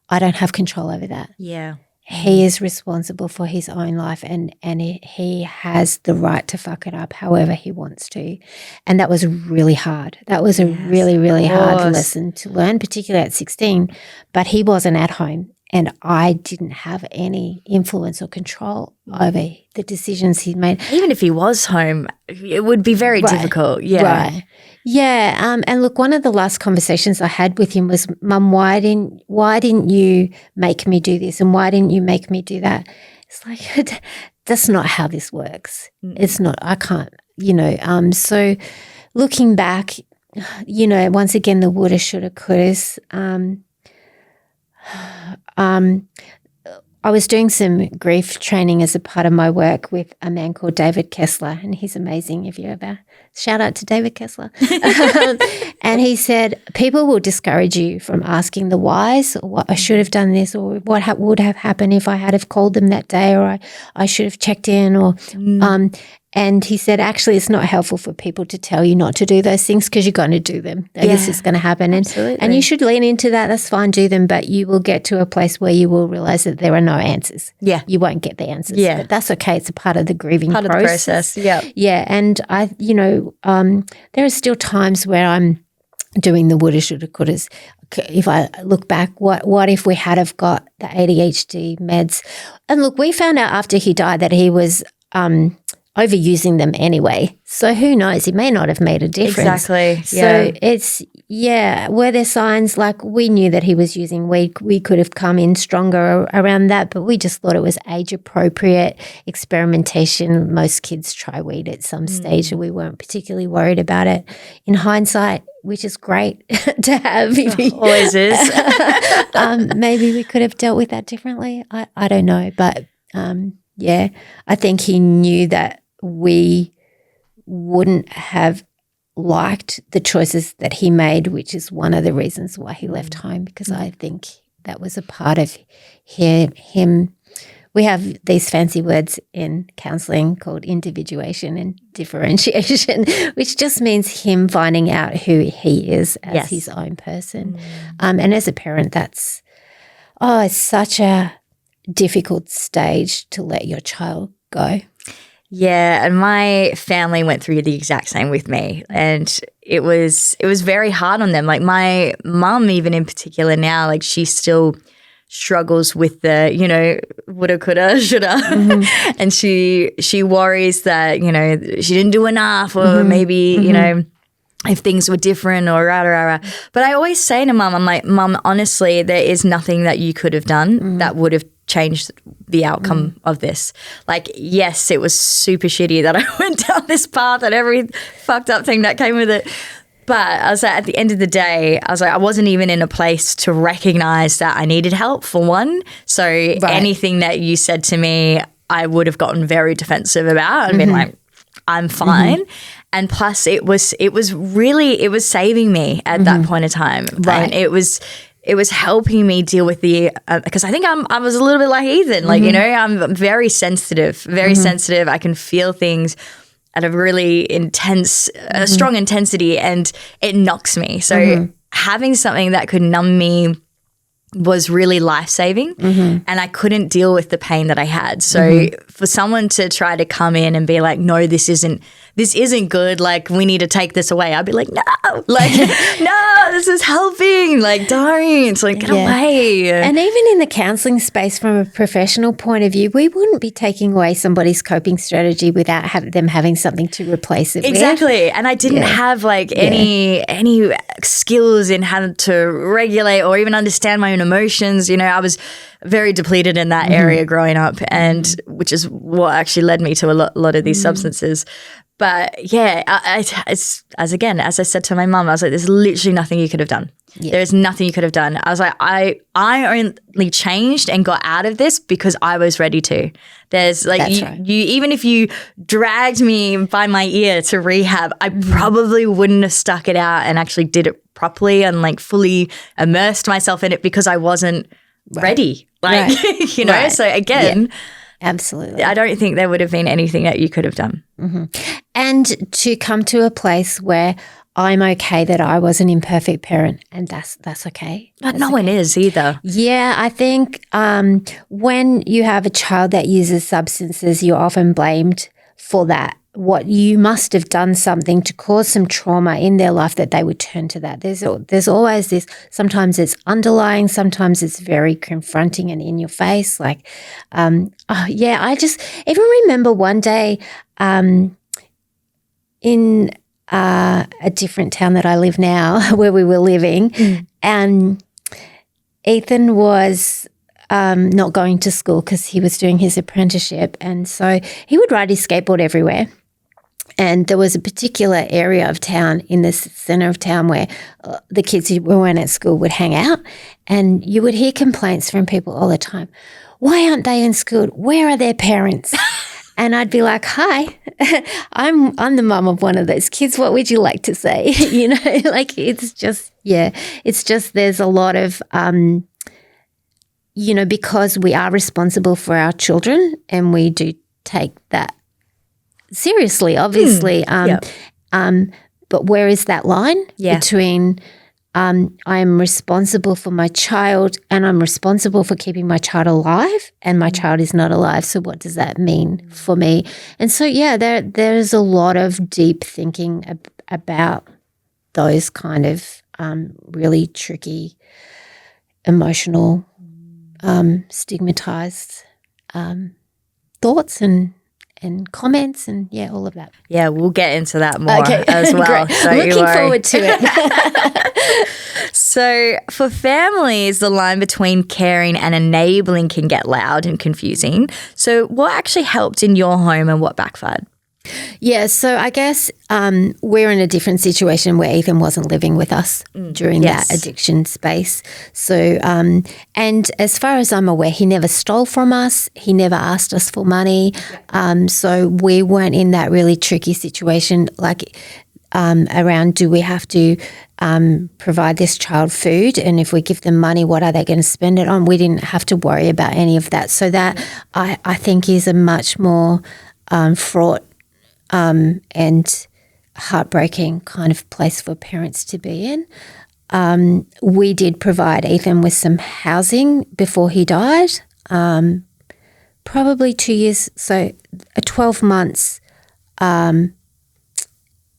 I don't have control over that. Yeah. He is responsible for his own life, and he has the right to fuck it up however he wants to. And that was really hard. That was a really, really hard lesson to learn, particularly at 16. But he wasn't at home, and I didn't have any influence or control over the decisions he made. Even if he was home, it would be very difficult. Yeah. Right. Yeah, and look, one of the last conversations I had with him was, Mum, why didn't you make me do this, and why didn't you make me do that? It's like, that's not how this works. It's not. I can't. So looking back, once again, the woulda, shoulda, couldas. I was doing some grief training as a part of my work with a man called David Kessler, and he's amazing. If you ever shout out to David Kessler. And he said, people will discourage you from asking the whys, or what I should have done this, or what would have happened if I had have called them that day, or I should have checked in, or And he said, actually, it's not helpful for people to tell you not to do those things because you're going to do them. This is going to happen. And you should lean into that. That's fine, do them. But you will get to a place where you will realize that there are no answers. Yeah. You won't get the answers. Yeah. But that's okay. It's a part of the grieving Part of the process. Yeah. Yeah. And there are still times where I'm doing the woulda, shoulda, couldas. If I look back, what if we had have got the ADHD meds? And look, we found out after he died that he was overusing them anyway. So who knows? It may not have made a difference. Exactly. So it's, were there signs like we knew that he was using weed? We could have come in stronger around that, but we just thought it was age appropriate experimentation. Most kids try weed at some stage and we weren't particularly worried about it. In hindsight, which is great to have. Always is. Maybe we could have dealt with that differently. I don't know. But I think he knew that we wouldn't have liked the choices that he made, which is one of the reasons why he left home, because I think that was a part of him. We have these fancy words in counselling called individuation and differentiation, which just means him finding out who he is as his own person. And as a parent, it's such a difficult stage to let your child go. Yeah, and my family went through the exact same with me, and it was very hard on them. Like my mum, even in particular now, like she still struggles with the, woulda, coulda, shoulda. And she worries that, she didn't do enough or maybe, if things were different or rah, rah, rah. But I always say to Mum, I'm like, Mum, honestly, there is nothing that you could have done that would have changed the outcome of this. Like, yes, it was super shitty that I went down this path and every fucked up thing that came with it. But I was like, at the end of the day, I wasn't even in a place to recognize that I needed help, for one. So anything that you said to me, I would have gotten very defensive about and been like, I'm fine. And plus it was saving me at that point in time. Right. And it was helping me deal with the because I think I was a little bit like Ethan. Like, I'm very sensitive. I can feel things at a really intense, strong intensity, and it knocks me. So having something that could numb me was really life-saving, and I couldn't deal with the pain that I had. So for someone to try to come in and be like, no, this isn't good, like we need to take this away, I'd be like, no, like no, this is helping, like don't, like get away. And even in the counselling space, from a professional point of view, we wouldn't be taking away somebody's coping strategy without them having something to replace it exactly with. And I didn't have like any skills in how to regulate or even understand my own emotions. I was very depleted in that area growing up, and which is what actually led me to a lot of these substances. But yeah, as I said to my mum, I was like, there's literally nothing you could have done. Yeah. There is nothing you could have done. I was like, I only changed and got out of this because I was ready to. There's like, you even if you dragged me by my ear to rehab, I probably wouldn't have stuck it out and actually did it properly and like fully immersed myself in it because I wasn't ready. Like, so again. Yeah. Absolutely. I don't think there would have been anything that you could have done. And to come to a place where I'm okay that I was an imperfect parent, and that's okay. But no one is either. Yeah, I think when you have a child that uses substances, you're often blamed for that. What you must have done something to cause some trauma in their life that they would turn to that. There's always this. Sometimes it's underlying. Sometimes it's very confronting and in your face. Like, I just even remember one day in a different town that I live now, where we were living, and Ethan was not going to school because he was doing his apprenticeship, and so he would ride his skateboard everywhere. And there was a particular area of town in the centre of town where the kids who weren't at school would hang out, and you would hear complaints from people all the time. Why aren't they in school? Where are their parents? And I'd be like, hi, I'm the mum of one of those kids. What would you like to say? Like it's just there's a lot of, because we are responsible for our children and we do take that seriously, obviously. But where is that line between I am responsible for my child and I'm responsible for keeping my child alive and my child is not alive. So what does that mean for me? And so, there's a lot of deep thinking about those kind of really tricky, emotional, stigmatized thoughts and comments and all of that. Yeah, we'll get into that more as well. Looking forward to it. So for families, the line between caring and enabling can get loud and confusing. So what actually helped in your home and what backfired? Yeah, so I guess we're in a different situation where Ethan wasn't living with us during that addiction space. So, and as far as I'm aware, he never stole from us. He never asked us for money. So we weren't in that really tricky situation like around do we have to provide this child food, and if we give them money, what are they going to spend it on? We didn't have to worry about any of that. So that I think is a much more fraught and heartbreaking kind of place for parents to be in. We did provide Ethan with some housing before he died, probably 2 years, so 12 months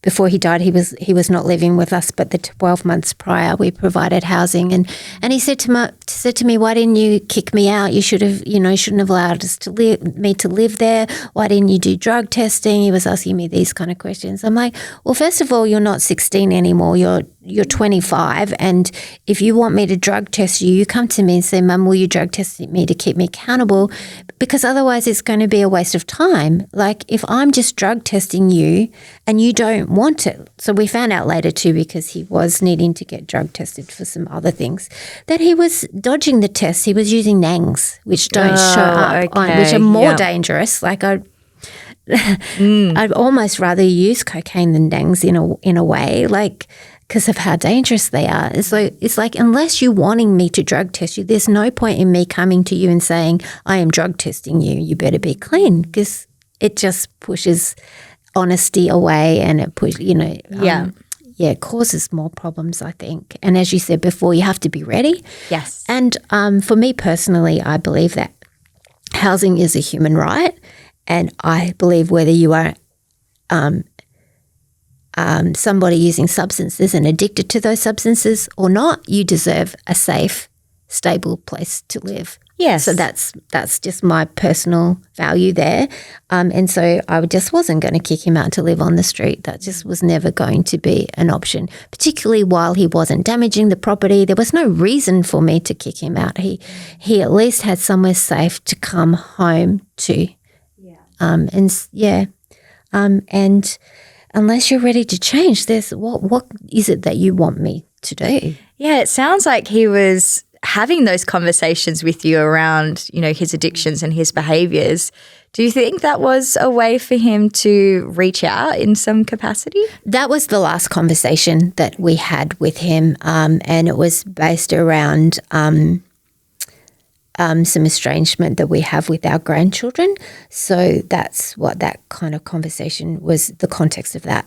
before he died, he was not living with us, but the 12 months prior, we provided housing, and he said to me, "Why didn't you kick me out? You should have, shouldn't have allowed us to live there. Why didn't you do drug testing?" He was asking me these kind of questions. I'm like, well, first of all, you're not 16 anymore. You're 25, and if you want me to drug test you, you come to me and say, "Mum, will you drug test me to keep me accountable?" Because otherwise it's going to be a waste of time. Like if I'm just drug testing you and you don't want it. So we found out later too, because he was needing to get drug tested for some other things, that he was dodging the tests. He was using NANGs, which don't show up, which are more dangerous. Like I'd almost rather use cocaine than NANGs in a way, like because of how dangerous they are. So it's like unless you're wanting me to drug test you, there's no point in me coming to you and saying, "I am drug testing you. You better be clean," because it just pushes honesty away, and it it causes more problems, I think. And as you said before, you have to be ready. Yes. And for me personally, I believe that housing is a human right, and I believe whether you are somebody using substances and addicted to those substances or not, you deserve a safe, stable place to live. Yes. So that's just my personal value there. And so I just wasn't going to kick him out to live on the street. That just was never going to be an option, particularly while he wasn't damaging the property. There was no reason for me to kick him out. He at least had somewhere safe to come home to. Yeah. And unless you're ready to change, there's what is it that you want me to do? Yeah, it sounds like he was having those conversations with you around, his addictions and his behaviours. Do you think that was a way for him to reach out in some capacity? That was the last conversation that we had with him, and it was based around some estrangement that we have with our grandchildren. So that's what that kind of conversation was, the context of that.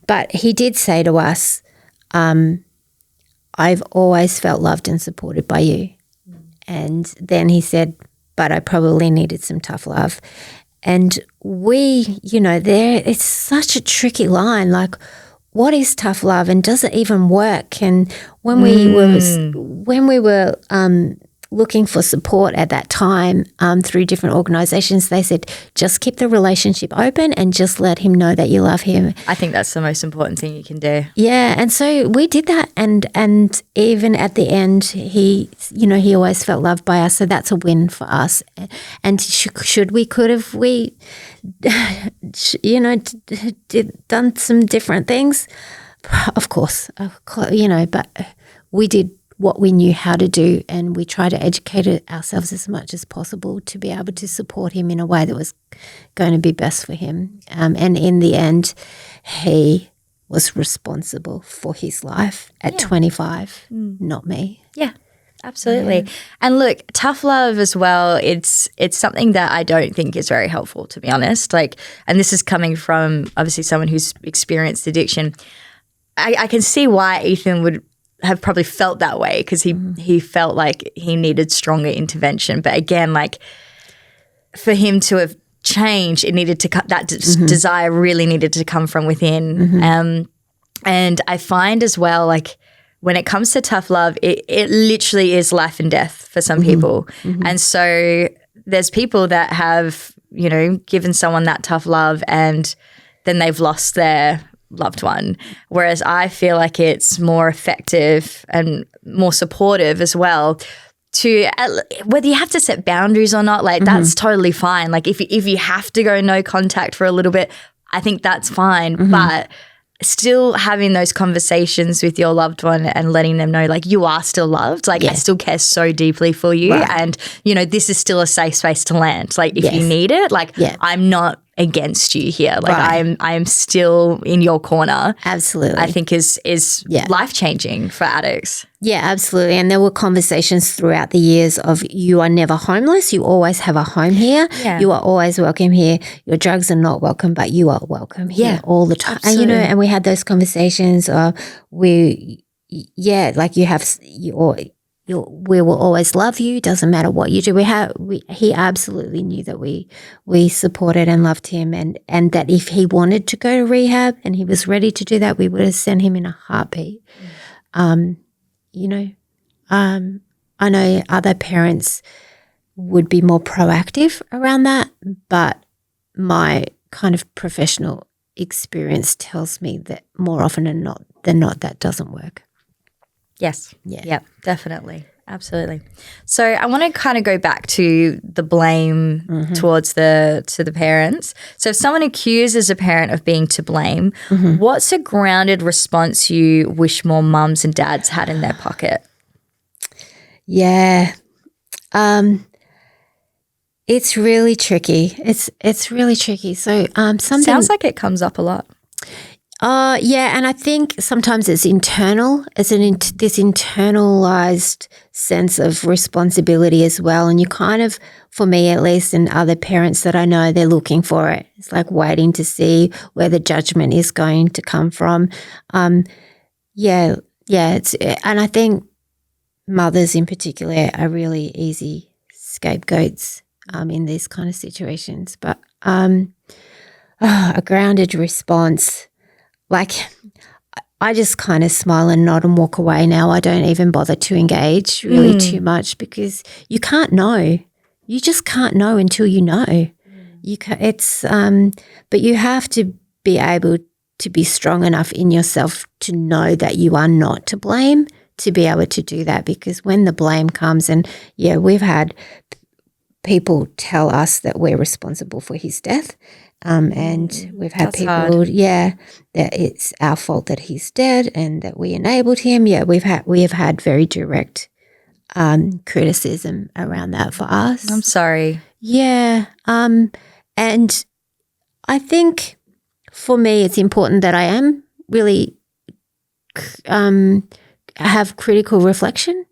But he did say to us, "I've always felt loved and supported by you." And then he said, "But I probably needed some tough love." And it's such a tricky line. Like, what is tough love, and does it even work? And when we were looking for support at that time through different organisations, they said just keep the relationship open and just let him know that you love him. I think that's the most important thing you can do. Yeah, and so we did that, and even at the end, he always felt loved by us, so that's a win for us. And could have we done some different things? Of course, but we did what we knew how to do, and we tried to educate ourselves as much as possible to be able to support him in a way that was going to be best for him. And in the end, he was responsible for his life at 25, not me. Yeah. Absolutely. Yeah. And look, tough love as well, it's something that I don't think is very helpful, to be honest. Like, and this is coming from obviously someone who's experienced addiction. I can see why Ethan would have probably felt that way, because he felt like he needed stronger intervention. But again, like, for him to have changed, it needed to that desire really needed to come from within. And I find as well, like, when it comes to tough love, it literally is life and death for some people. And so there's people that have, you know, given someone that tough love and then they've lost their loved one. Whereas I feel like it's more effective and more supportive as well to, whether you have to set boundaries or not, like that's totally fine. Like if you have to go no contact for a little bit, I think that's fine. But still having those conversations with your loved one and letting them know, like, you are still loved. Like, I still care so deeply for you. Right. And, you know, this is still a safe space to land. Like, if you need it, like, I'm not against you here. Like, I am still in your corner. Absolutely. I think is life-changing for addicts. Yeah, absolutely. And there were conversations throughout the years of, you are never homeless. You always have a home here. Yeah. You are always welcome here. Your drugs are not welcome, but you are welcome here all the time. Absolutely. And, you know, and we had those conversations we will always love you. Doesn't matter what you do. He absolutely knew that we supported and loved him, and that if he wanted to go to rehab and he was ready to do that, we would have sent him in a heartbeat. You know, I know other parents would be more proactive around that, but my kind of professional experience tells me that more often than not that doesn't work. Yes. Yeah. Yep, definitely. Absolutely. So I want to kind of go back to the blame towards the parents. So if someone accuses a parent of being to blame, what's a grounded response you wish more mums and dads had in their pocket? Yeah. It's really tricky. It's really tricky. So something sounds like it comes up a lot. Yeah, and I think sometimes it's internal. It's this internalized sense of responsibility as well. And you kind of, for me at least, and other parents that I know, they're looking for it. It's like waiting to see where the judgment is going to come from. And I think mothers in particular are really easy scapegoats in these kind of situations. But a grounded response. Like, I just kind of smile and nod and walk away now. I don't even bother to engage really too much, because you can't know. You just can't know until you know. But you have to be able to be strong enough in yourself to know that you are not to blame, to be able to do that. Because when the blame comes, and we've had people tell us that we're responsible for his death. And we've had people, that it's our fault that he's dead and that we enabled him. Yeah, we have had very direct criticism around that for us. I'm sorry. Yeah, and I think for me it's important that I am really have critical reflection.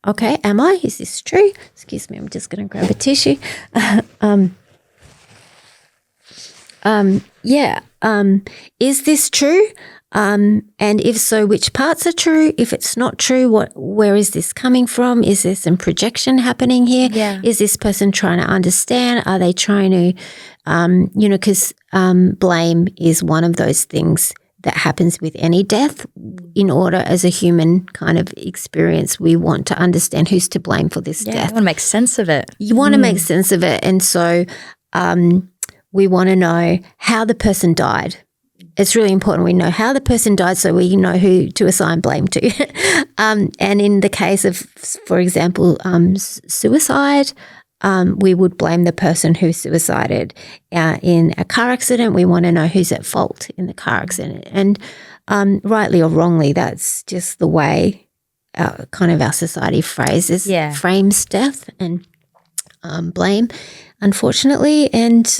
Okay, am I? Is this true? Excuse me, I'm just going to grab a tissue. Is this true? And if so, which parts are true? If it's not true, where is this coming from? Is there some projection happening here? Yeah. Is this person trying to understand? Are they trying to, because blame is one of those things that happens with any death. In order, as a human kind of experience, we want to understand who's to blame for this death. You want to make sense of it. You want to make sense of it. And so we want to know how the person died. It's really important we know how the person died so we know who to assign blame to. And in the case of, for example, suicide, we would blame the person who suicided. In a car accident, we want to know who's at fault in the car accident. And rightly or wrongly, that's just the way kind of our society frames death and blame, unfortunately. And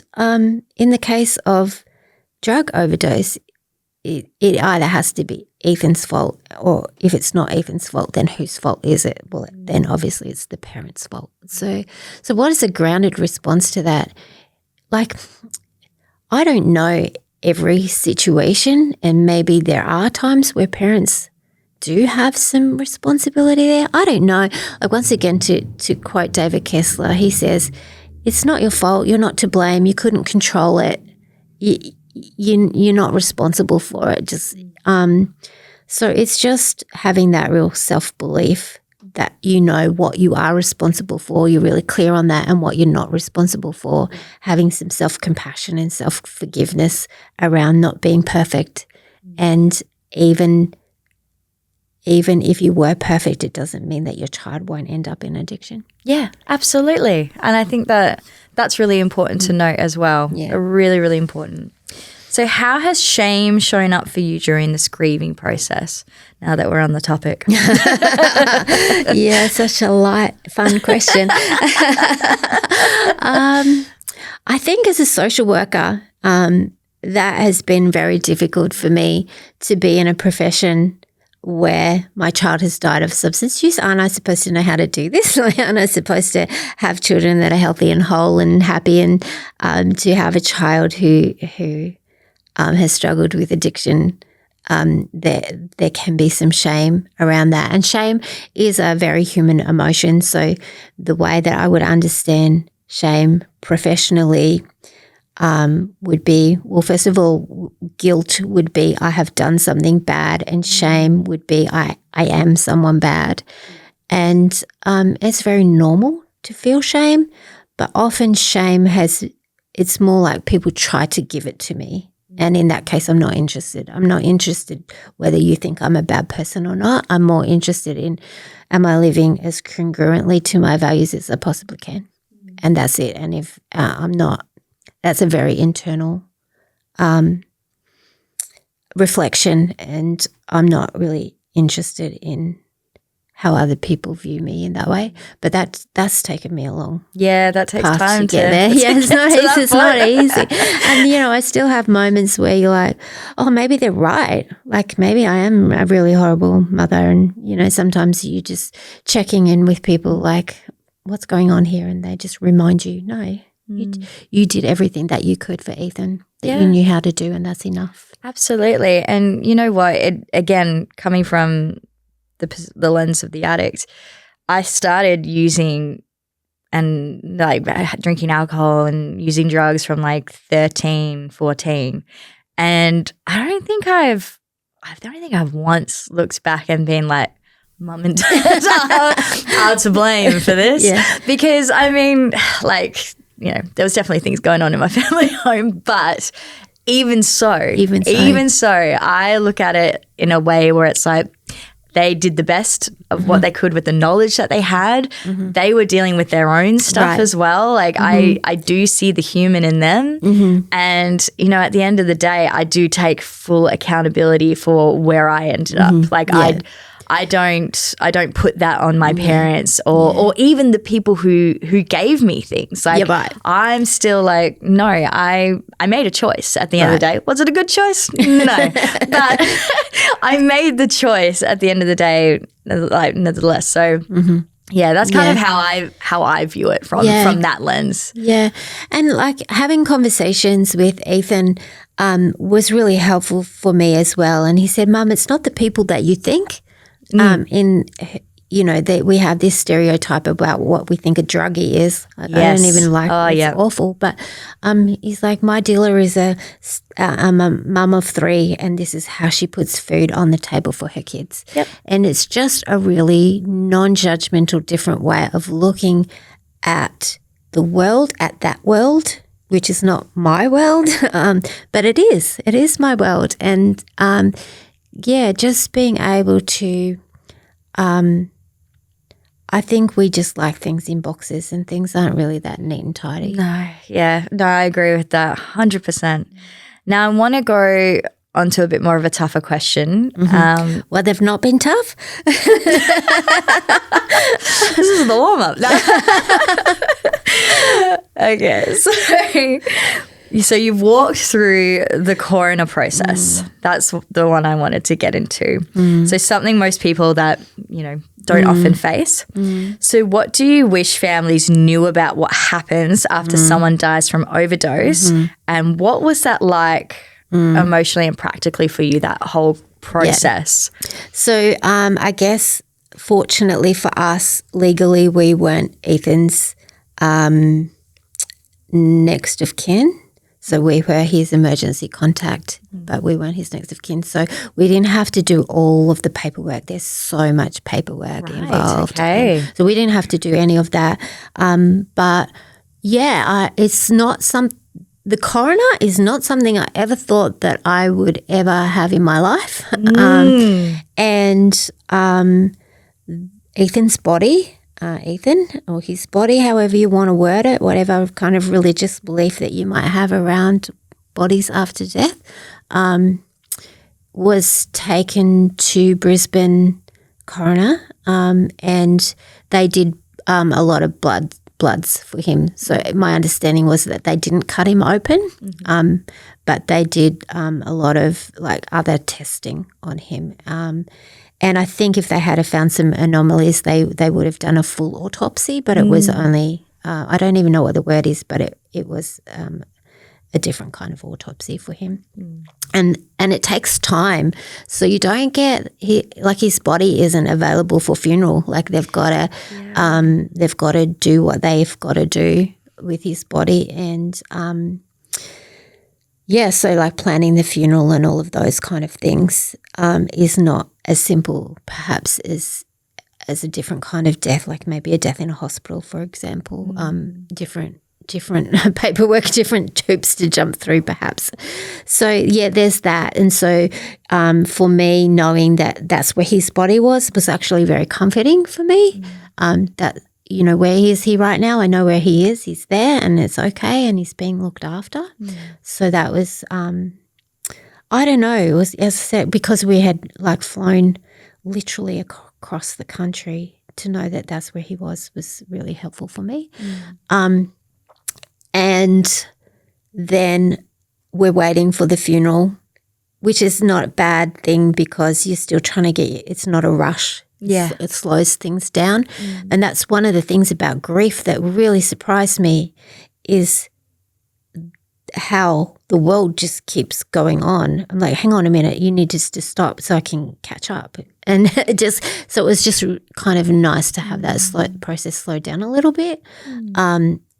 in the case of drug overdose, it either has to be Ethan's fault, or if it's not Ethan's fault, then whose fault is it? Well, then obviously it's the parent's fault. So what is a grounded response to that? Like, I don't know every situation, and maybe there are times where parents do have some responsibility there. I don't know. Like, once again, to quote David Kessler, he says, it's not your fault. You're not to blame. You couldn't control it. You're not responsible for it. So it's just having that real self-belief that you know what you are responsible for, you're really clear on that, and what you're not responsible for, having some self-compassion and self-forgiveness around not being perfect. And even if you were perfect, it doesn't mean that your child won't end up in addiction. Yeah, absolutely. And I think that that's really important to note as well. Yeah. Really, really important. So how has shame shown up for you during this grieving process, now that we're on the topic? Yeah, such a light, fun question. I think as a social worker, that has been very difficult for me to be in a profession where my child has died of substance use. Aren't I supposed to know how to do this? Aren't I supposed to have children that are healthy and whole and happy, and to have a child who has struggled with addiction? There can be some shame around that. And shame is a very human emotion. So the way that I would understand shame professionally would be, well, first of all, guilt would be I have done something bad, and shame would be I am someone bad. And it's very normal to feel shame, but often shame it's more like people try to give it to me. And in that case, I'm not interested. I'm not interested whether you think I'm a bad person or not. I'm more interested in, am I living as congruently to my values as I possibly can? And that's it. And if I'm not, that's a very internal reflection, and I'm not really interested in how other people view me in that way. But that's taken me a long that takes time to get there. Yeah, it's not easy. It's not easy. And I still have moments where you're like, oh, maybe they're right. Like, maybe I am a really horrible mother. And sometimes you just checking in with people like, what's going on here? And they just remind you, no, you did everything that you could for Ethan, that you knew how to do, and that's enough. Absolutely. And you know what? Again, coming from the lens of the addict, I started using and like drinking alcohol and using drugs from like 13, 14. And I don't think I've once looked back and been like, Mum and Dad are to blame for this. Yeah. Because I mean, like, there was definitely things going on in my family home, but even so, I look at it in a way where it's like, they did the best of what they could with the knowledge that they had. Mm-hmm. They were dealing with their own stuff as well. Like I do see the human in them. Mm-hmm. And, at the end of the day, I do take full accountability for where I ended up. Like I don't put that on my parents or even the people who gave me things. Like I'm still like, no, I made a choice at the end of the day. Was it a good choice? No. But I made the choice at the end of the day, like, nevertheless. So that's kind of how I view it from that lens. Yeah. And like having conversations with Ethan was really helpful for me as well. And he said, Mum, it's not the people that you think. That we have this stereotype about what we think a druggie is. I don't even like it's awful. But he's like, my dealer is a mum of 3, and this is how she puts food on the table for her kids. Yep. And it's just a really non-judgmental, different way of looking at the world, at that world, which is not my world, but it is. It is my world. And just being able to, I think we just like things in boxes, and things aren't really that neat and tidy. No, I agree with that 100%. Now I want to go onto a bit more of a tougher question. Mm-hmm. Well, they've not been tough. This is the warm-up. No. Okay, so So you've walked through the coroner process. That's the one I wanted to get into. So something most people that, don't often face. So what do you wish families knew about what happens after someone dies from overdose? And what was that like emotionally and practically for you, that whole process? Yeah. So I guess fortunately for us, legally, we weren't Ethan's next of kin. So we were his emergency contact, but we weren't his next of kin. So we didn't have to do all of the paperwork. There's so much paperwork involved. Okay. So we didn't have to do any of that. But yeah, it's not the coroner is not something I ever thought that I would ever have in my life. And Ethan's body, or his body, however you want to word it, whatever kind of religious belief that you might have around bodies after death, was taken to Brisbane coroner, and they did a lot of bloods for him. So my understanding was that they didn't cut him open, but they did a lot of like other testing on him. And I think if they had found some anomalies, they would have done a full autopsy, but it was only, I don't even know what the word is, but it was a different kind of autopsy for him. And it takes time. So you don't get, his body isn't available for funeral. Like they've got to do what they've got to do with his body. And so like planning the funeral and all of those kind of things is not as simple perhaps as a different kind of death, like maybe a death in a hospital, for example. Different paperwork, different hoops to jump through perhaps. So yeah, there's that. And so for me, knowing that that's where his body was actually very comforting for me. That, where is he right now? I know where he is. He's there and it's okay and he's being looked after. So that was, I don't know, it was, as I said, because we had like flown literally across the country, to know that that's where he was really helpful for me. And then we're waiting for the funeral, which is not a bad thing because you're still trying to it's not a rush. Yeah. It slows things down. And that's one of the things about grief that really surprised me, is how the world just keeps going on. I'm like, hang on a minute, you need just to stop so I can catch up. And so it was just kind of nice to have that process slow down a little bit.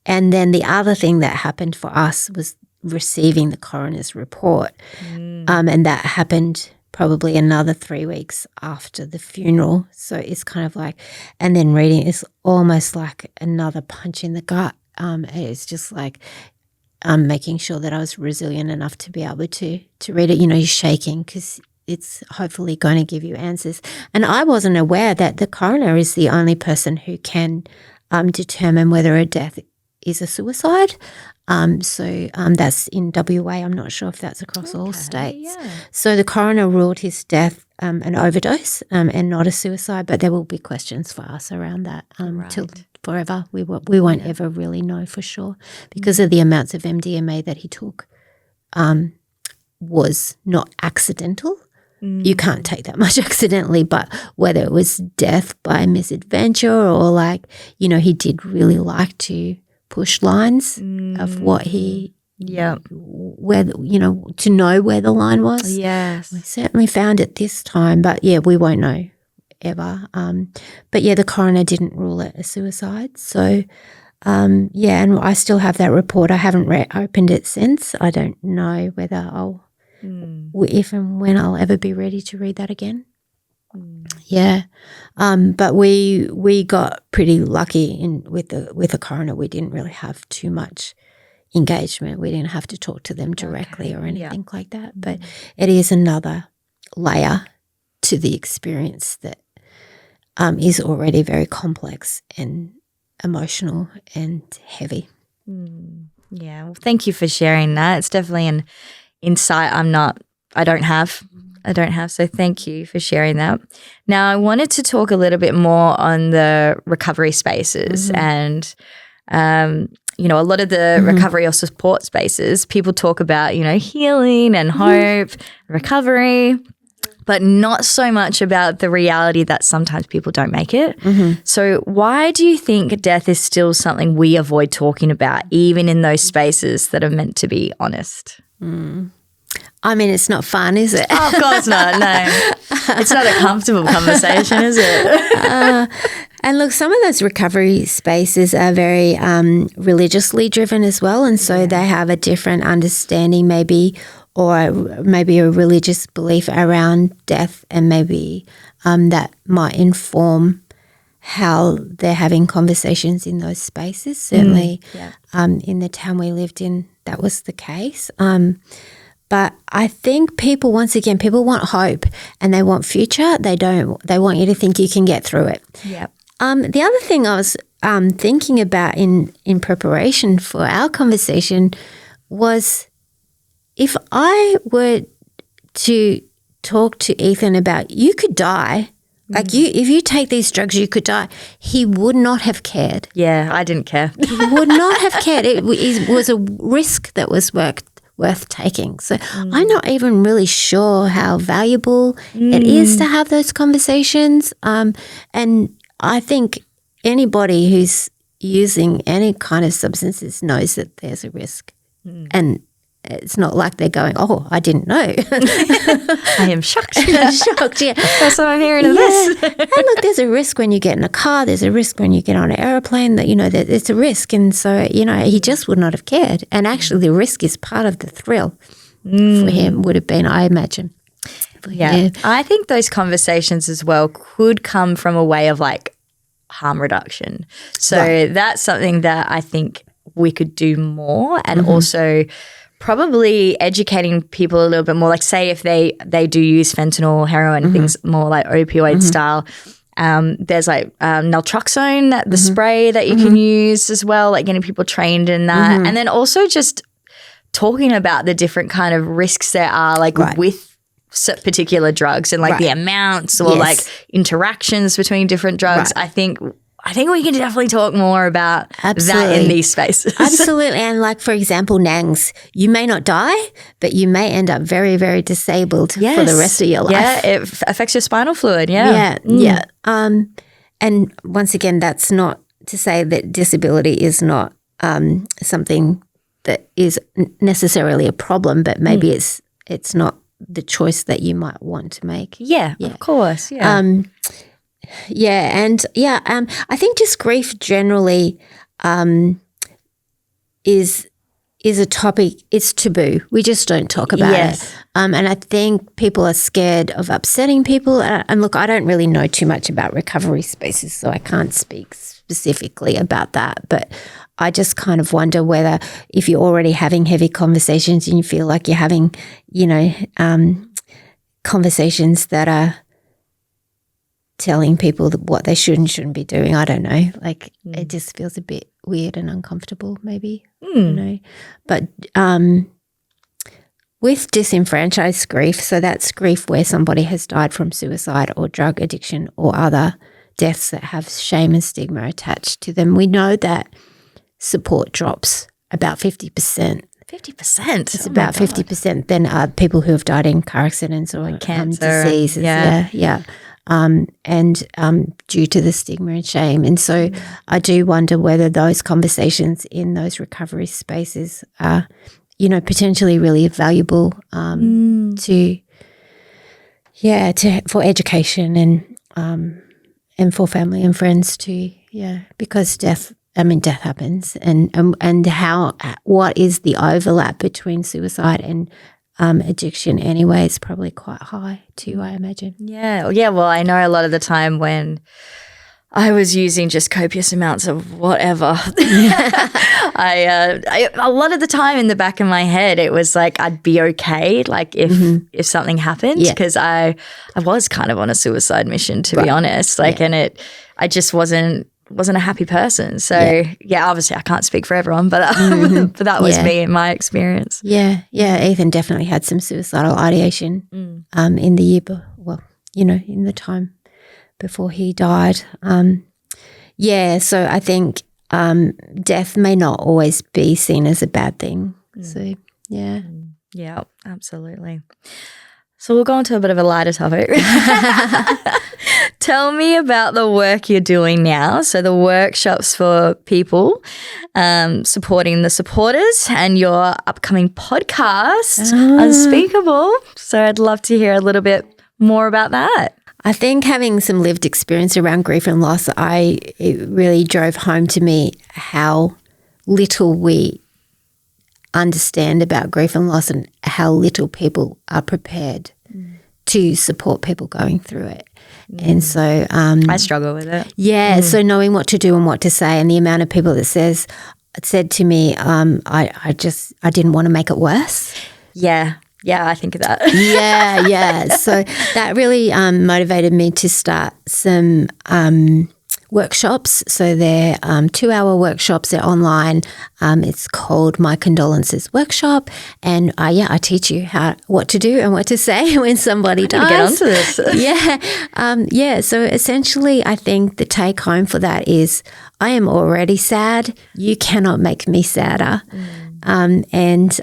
And then the other thing that happened for us was receiving the coroner's report. And that happened probably another 3 weeks after the funeral. So it's kind of like, and then reading is almost like another punch in the gut. It's just like making sure that I was resilient enough to be able to read it. You're shaking because it's hopefully going to give you answers. And I wasn't aware that the coroner is the only person who can determine whether a death is a suicide. So that's in WA. I'm not sure if that's across all states. Yeah. So the coroner ruled his death an overdose and not a suicide, but there will be questions for us around that till forever. We won't ever really know for sure because of the amounts of MDMA that he took was not accidental. You can't take that much accidentally, but whether it was death by misadventure or he did really like to push lines of what he, where, to know where the line was. Yes. We certainly found it this time, but yeah, we won't know ever. But yeah, the coroner didn't rule it a suicide. So, and I still have that report. I haven't opened it since. I don't know whether if and when I'll ever be ready to read that again. Yeah, but we got pretty lucky with the coroner. We didn't really have too much engagement. We didn't have to talk to them directly or anything like that. But it is another layer to the experience that is already very complex and emotional and heavy. Yeah, well, thank you for sharing that. It's definitely an insight I don't have. So thank you for sharing that. Now, I wanted to talk a little bit more on the recovery spaces and, you know, a lot of the recovery or support spaces, people talk about, you know, healing and hope, recovery, but not so much about the reality that sometimes people don't make it. So why do you think death is still something we avoid talking about, even in those spaces that are meant to be honest? I mean, it's not fun, is it? Oh, of course not, no. It's not a comfortable conversation, is it? And look, some of those recovery spaces are very religiously driven as well, and so they have a different understanding maybe, or maybe a religious belief around death, and maybe that might inform how they're having conversations in those spaces. Certainly in the town we lived in, that was the case. But I think people, once again, people want hope and they want future. They want you to think you can get through it. Yep. The other thing I was thinking about in preparation for our conversation was, if I were to talk to Ethan about, you could die, like if you take these drugs, you could die, he would not have cared. Yeah, I didn't care. He would not have cared. It was a risk that was worth taking. So I'm not even really sure how valuable it is to have those conversations. And I think anybody who's using any kind of substances knows that there's a risk. And it's not like they're going, oh, I didn't know. I am shocked. Shocked, yeah. That's what I'm hearing of this. And look, there's a risk when you get in a car. There's a risk when you get on an aeroplane, that, you know, that it's a risk. And so, you know, he just would not have cared. And actually the risk is part of the thrill for him, would have been, I imagine. Yeah. I think those conversations as well could come from a way of like harm reduction. So that's something that I think we could do more, and also probably educating people a little bit more. Like, say if they do use fentanyl, heroin, things more like opioid style, there's like naltrexone, the spray that you can use as well, like getting people trained in that. And then also just talking about the different kind of risks there are, like with particular drugs, and like the amounts or like interactions between different drugs. I think we can definitely talk more about that in these spaces. Absolutely. And like, for example, NANGs, you may not die, but you may end up very, very disabled for the rest of your life. Yeah, it affects your spinal fluid, Yeah. And once again, that's not to say that disability is not something that is necessarily a problem, but maybe it's not the choice that you might want to make. Yeah. Of course, I think just grief generally is a topic. It's taboo. We just don't talk about it. And I think people are scared of upsetting people. And look, I don't really know too much about recovery spaces, so I can't speak specifically about that. But I just kind of wonder whether, if you're already having heavy conversations and you feel like you're having, you know, conversations that are telling people what they should and shouldn't be doing. I don't know. Like it just feels a bit weird and uncomfortable maybe. I don't know. But with disenfranchised grief, so that's grief where somebody has died from suicide or drug addiction or other deaths that have shame and stigma attached to them, we know that support drops about 50%. 50%? It's about 50% than people who have died in car accidents or cancer, diseases. And due to the stigma and shame. And so I do wonder whether those conversations in those recovery spaces are, you know, potentially really valuable for education and for family and friends too. Yeah, because death happens, and what is the overlap between suicide and addiction anyway? It's probably quite high too, I imagine. Yeah. Well, I know a lot of the time when I was using just copious amounts of whatever, I a lot of the time in the back of my head, it was like I'd be okay, like if something happened, because I was kind of on a suicide mission, to be honest. And I just wasn't a happy person. So obviously I can't speak for everyone, but but that was me in my experience. Yeah. Ethan definitely had some suicidal ideation in the year, in the time before he died. So I think death may not always be seen as a bad thing. So, yeah. Yeah, absolutely. So we'll go on to a bit of a lighter topic. Tell me about the work you're doing now. So the workshops for people, supporting the supporters, and your upcoming podcast, Unspeakable. So I'd love to hear a little bit more about that. I think having some lived experience around grief and loss, it really drove home to me how little we understand about grief and loss and how little people are prepared to support people going through it. And so I struggle with it. Yeah, so knowing what to do and what to say, and the amount of people that said to me, I didn't want to make it worse. Yeah, I think of that. Yeah. So that really motivated me to start some workshops. So they're 2-hour workshops. They're online. It's called My Condolences Workshop. And I teach you what to do and what to say when somebody dies. Get onto this. Yeah. So essentially, I think the take home for that is I am already sad. You cannot make me sadder. And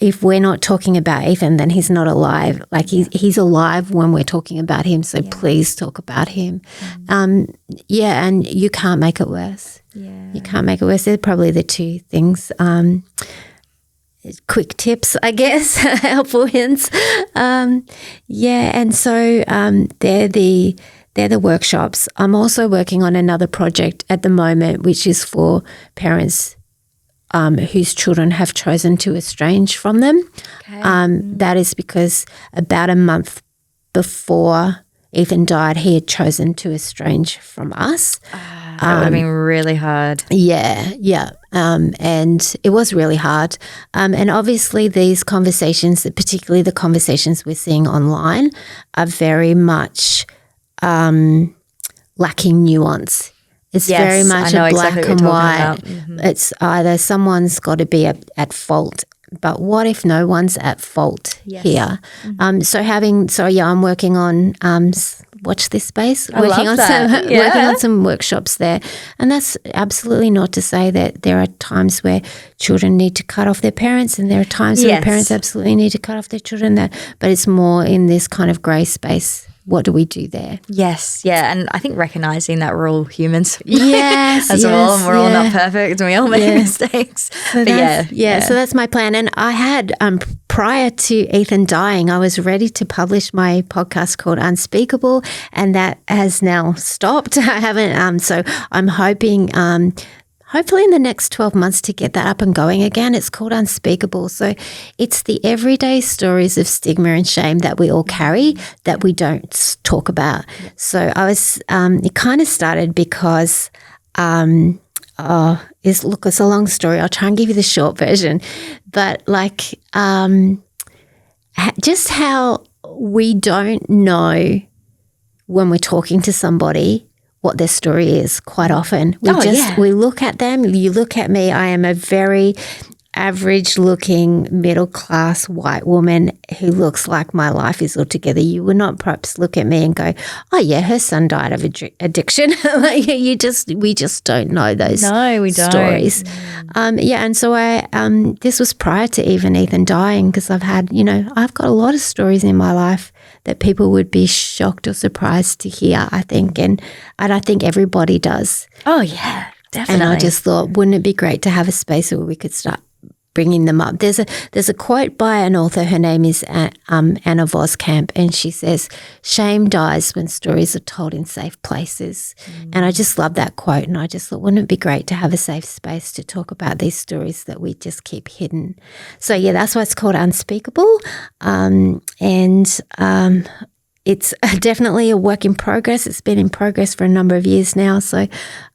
if we're not talking about Ethan, then he's not alive. Like he's alive when we're talking about him. So please talk about him. And you can't make it worse. Yeah. You can't make it worse. They're probably the two things. Quick tips, I guess, helpful hints. And so they're the workshops. I'm also working on another project at the moment, which is for parents whose children have chosen to estrange from them. Okay. That is because about a month before Ethan died, he had chosen to estrange from us. That would have been really hard. Yeah. And it was really hard. And obviously these conversations, particularly the conversations we're seeing online, are very much lacking nuance. It's very much a black and white. It's either someone's got to be at fault, but what if no one's at fault here? I'm working on watch this space. Working on some workshops there, and that's absolutely not to say that there are times where children need to cut off their parents, and there are times where parents absolutely need to cut off their children. But it's more in this kind of grey space. What do we do there? Yes, yeah, and I think recognising that we're all humans as well, and we're all not perfect and we all make mistakes. So so that's my plan. And I had, prior to Ethan dying, I was ready to publish my podcast called Unspeakable, and that has now stopped. I haven't, so I'm hoping hopefully in the next 12 months to get that up and going again. It's called Unspeakable. So it's the everyday stories of stigma and shame that we all carry that we don't talk about. So I was, it kind of started because, it's a long story. I'll try and give you the short version. But just how we don't know when we're talking to somebody what their story is quite often. We look at them, you look at me, I am a very average-looking, middle-class white woman who looks like my life is all together. You would not perhaps look at me and go, oh, yeah, her son died of addiction. We just don't know those stories. And so this was prior to even Ethan dying, because I've got a lot of stories in my life that people would be shocked or surprised to hear, I think, and I think everybody does. Oh, yeah, definitely. And I just thought, wouldn't it be great to have a space where we could start bringing them up? There's a quote by an author. Her name is Anna Voskamp, and she says, "Shame dies when stories are told in safe places." And I just love that quote, and I just thought, wouldn't it be great to have a safe space to talk about these stories that we just keep hidden? So yeah, that's why it's called Unspeakable, it's definitely a work in progress. It's been in progress for a number of years now, so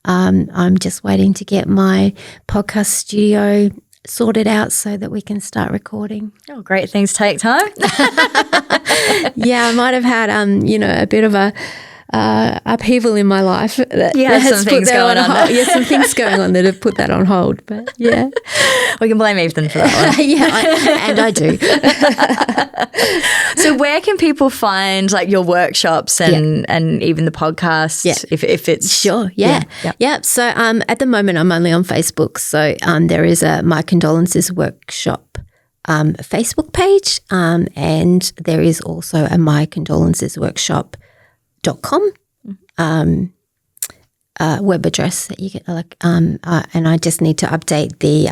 I'm just waiting to get my podcast studio sorted out so that we can start recording. Oh, great things take time. Yeah, I might have had a bit of upheaval in my life. Some things going on. Yeah, some things going on that have put that on hold. But yeah, we can blame Ethan for that one. I do. So where can people find like your workshops and even the podcast? Yeah. If it's sure, yeah. So at the moment I'm only on Facebook. So there is a My Condolences workshop Facebook page, and there is also a mycondolencesworkshop.com web address that you get. And I just need to update the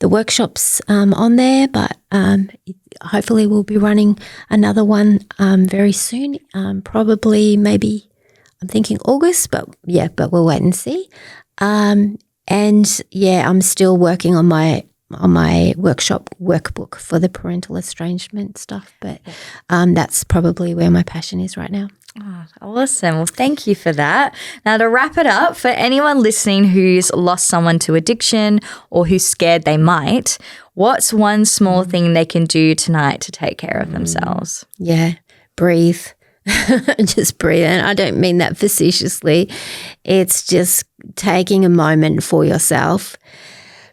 workshops on there, but hopefully we'll be running another one very soon. Probably, maybe I'm thinking August, but we'll wait and see. I'm still working on my workshop workbook for the parental estrangement stuff, but that's probably where my passion is right now. Oh, awesome. Well, thank you for that. Now, to wrap it up, for anyone listening who's lost someone to addiction or who's scared they might, what's one small thing they can do tonight to take care of themselves? Yeah, breathe. Just breathe. And I don't mean that facetiously. It's just taking a moment for yourself,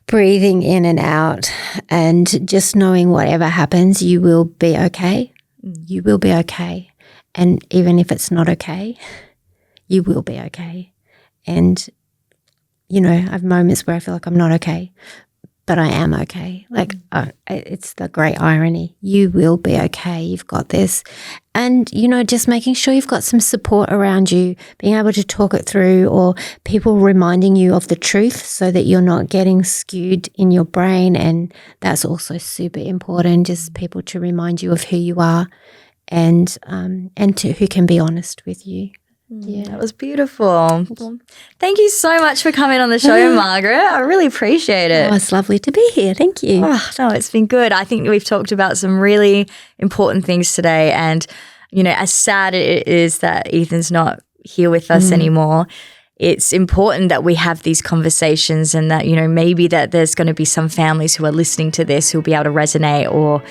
breathing in and out, and just knowing whatever happens, you will be okay. You will be okay. And even if it's not okay, you will be okay. And, I have moments where I feel like I'm not okay, but I am okay. Like, it's the great irony. You will be okay. You've got this. And, just making sure you've got some support around you, being able to talk it through, or people reminding you of the truth so that you're not getting skewed in your brain. And that's also super important, just people to remind you of who you are and to who can be honest with you. Yeah, that was beautiful. Thank you so much for coming on the show, Margaret. I really appreciate it. Oh, it's lovely to be here. Thank you. Oh, no, it's been good. I think we've talked about some really important things today. And, as sad it is that Ethan's not here with us anymore, it's important that we have these conversations, and that, maybe that there's going to be some families who are listening to this who'll be able to resonate, or,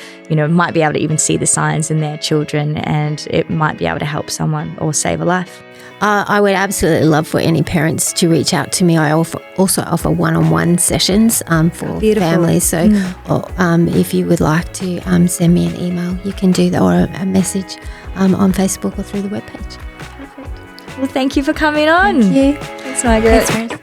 might be able to even see the signs in their children, and it might be able to help someone or save a life. I would absolutely love for any parents to reach out to me. I also offer one-on-one sessions for families. So if you would like to send me an email, you can do that, or a message on Facebook or through the webpage. Well, thank you for coming on. Thank you. Thanks, Margaret. Thanks, Rose.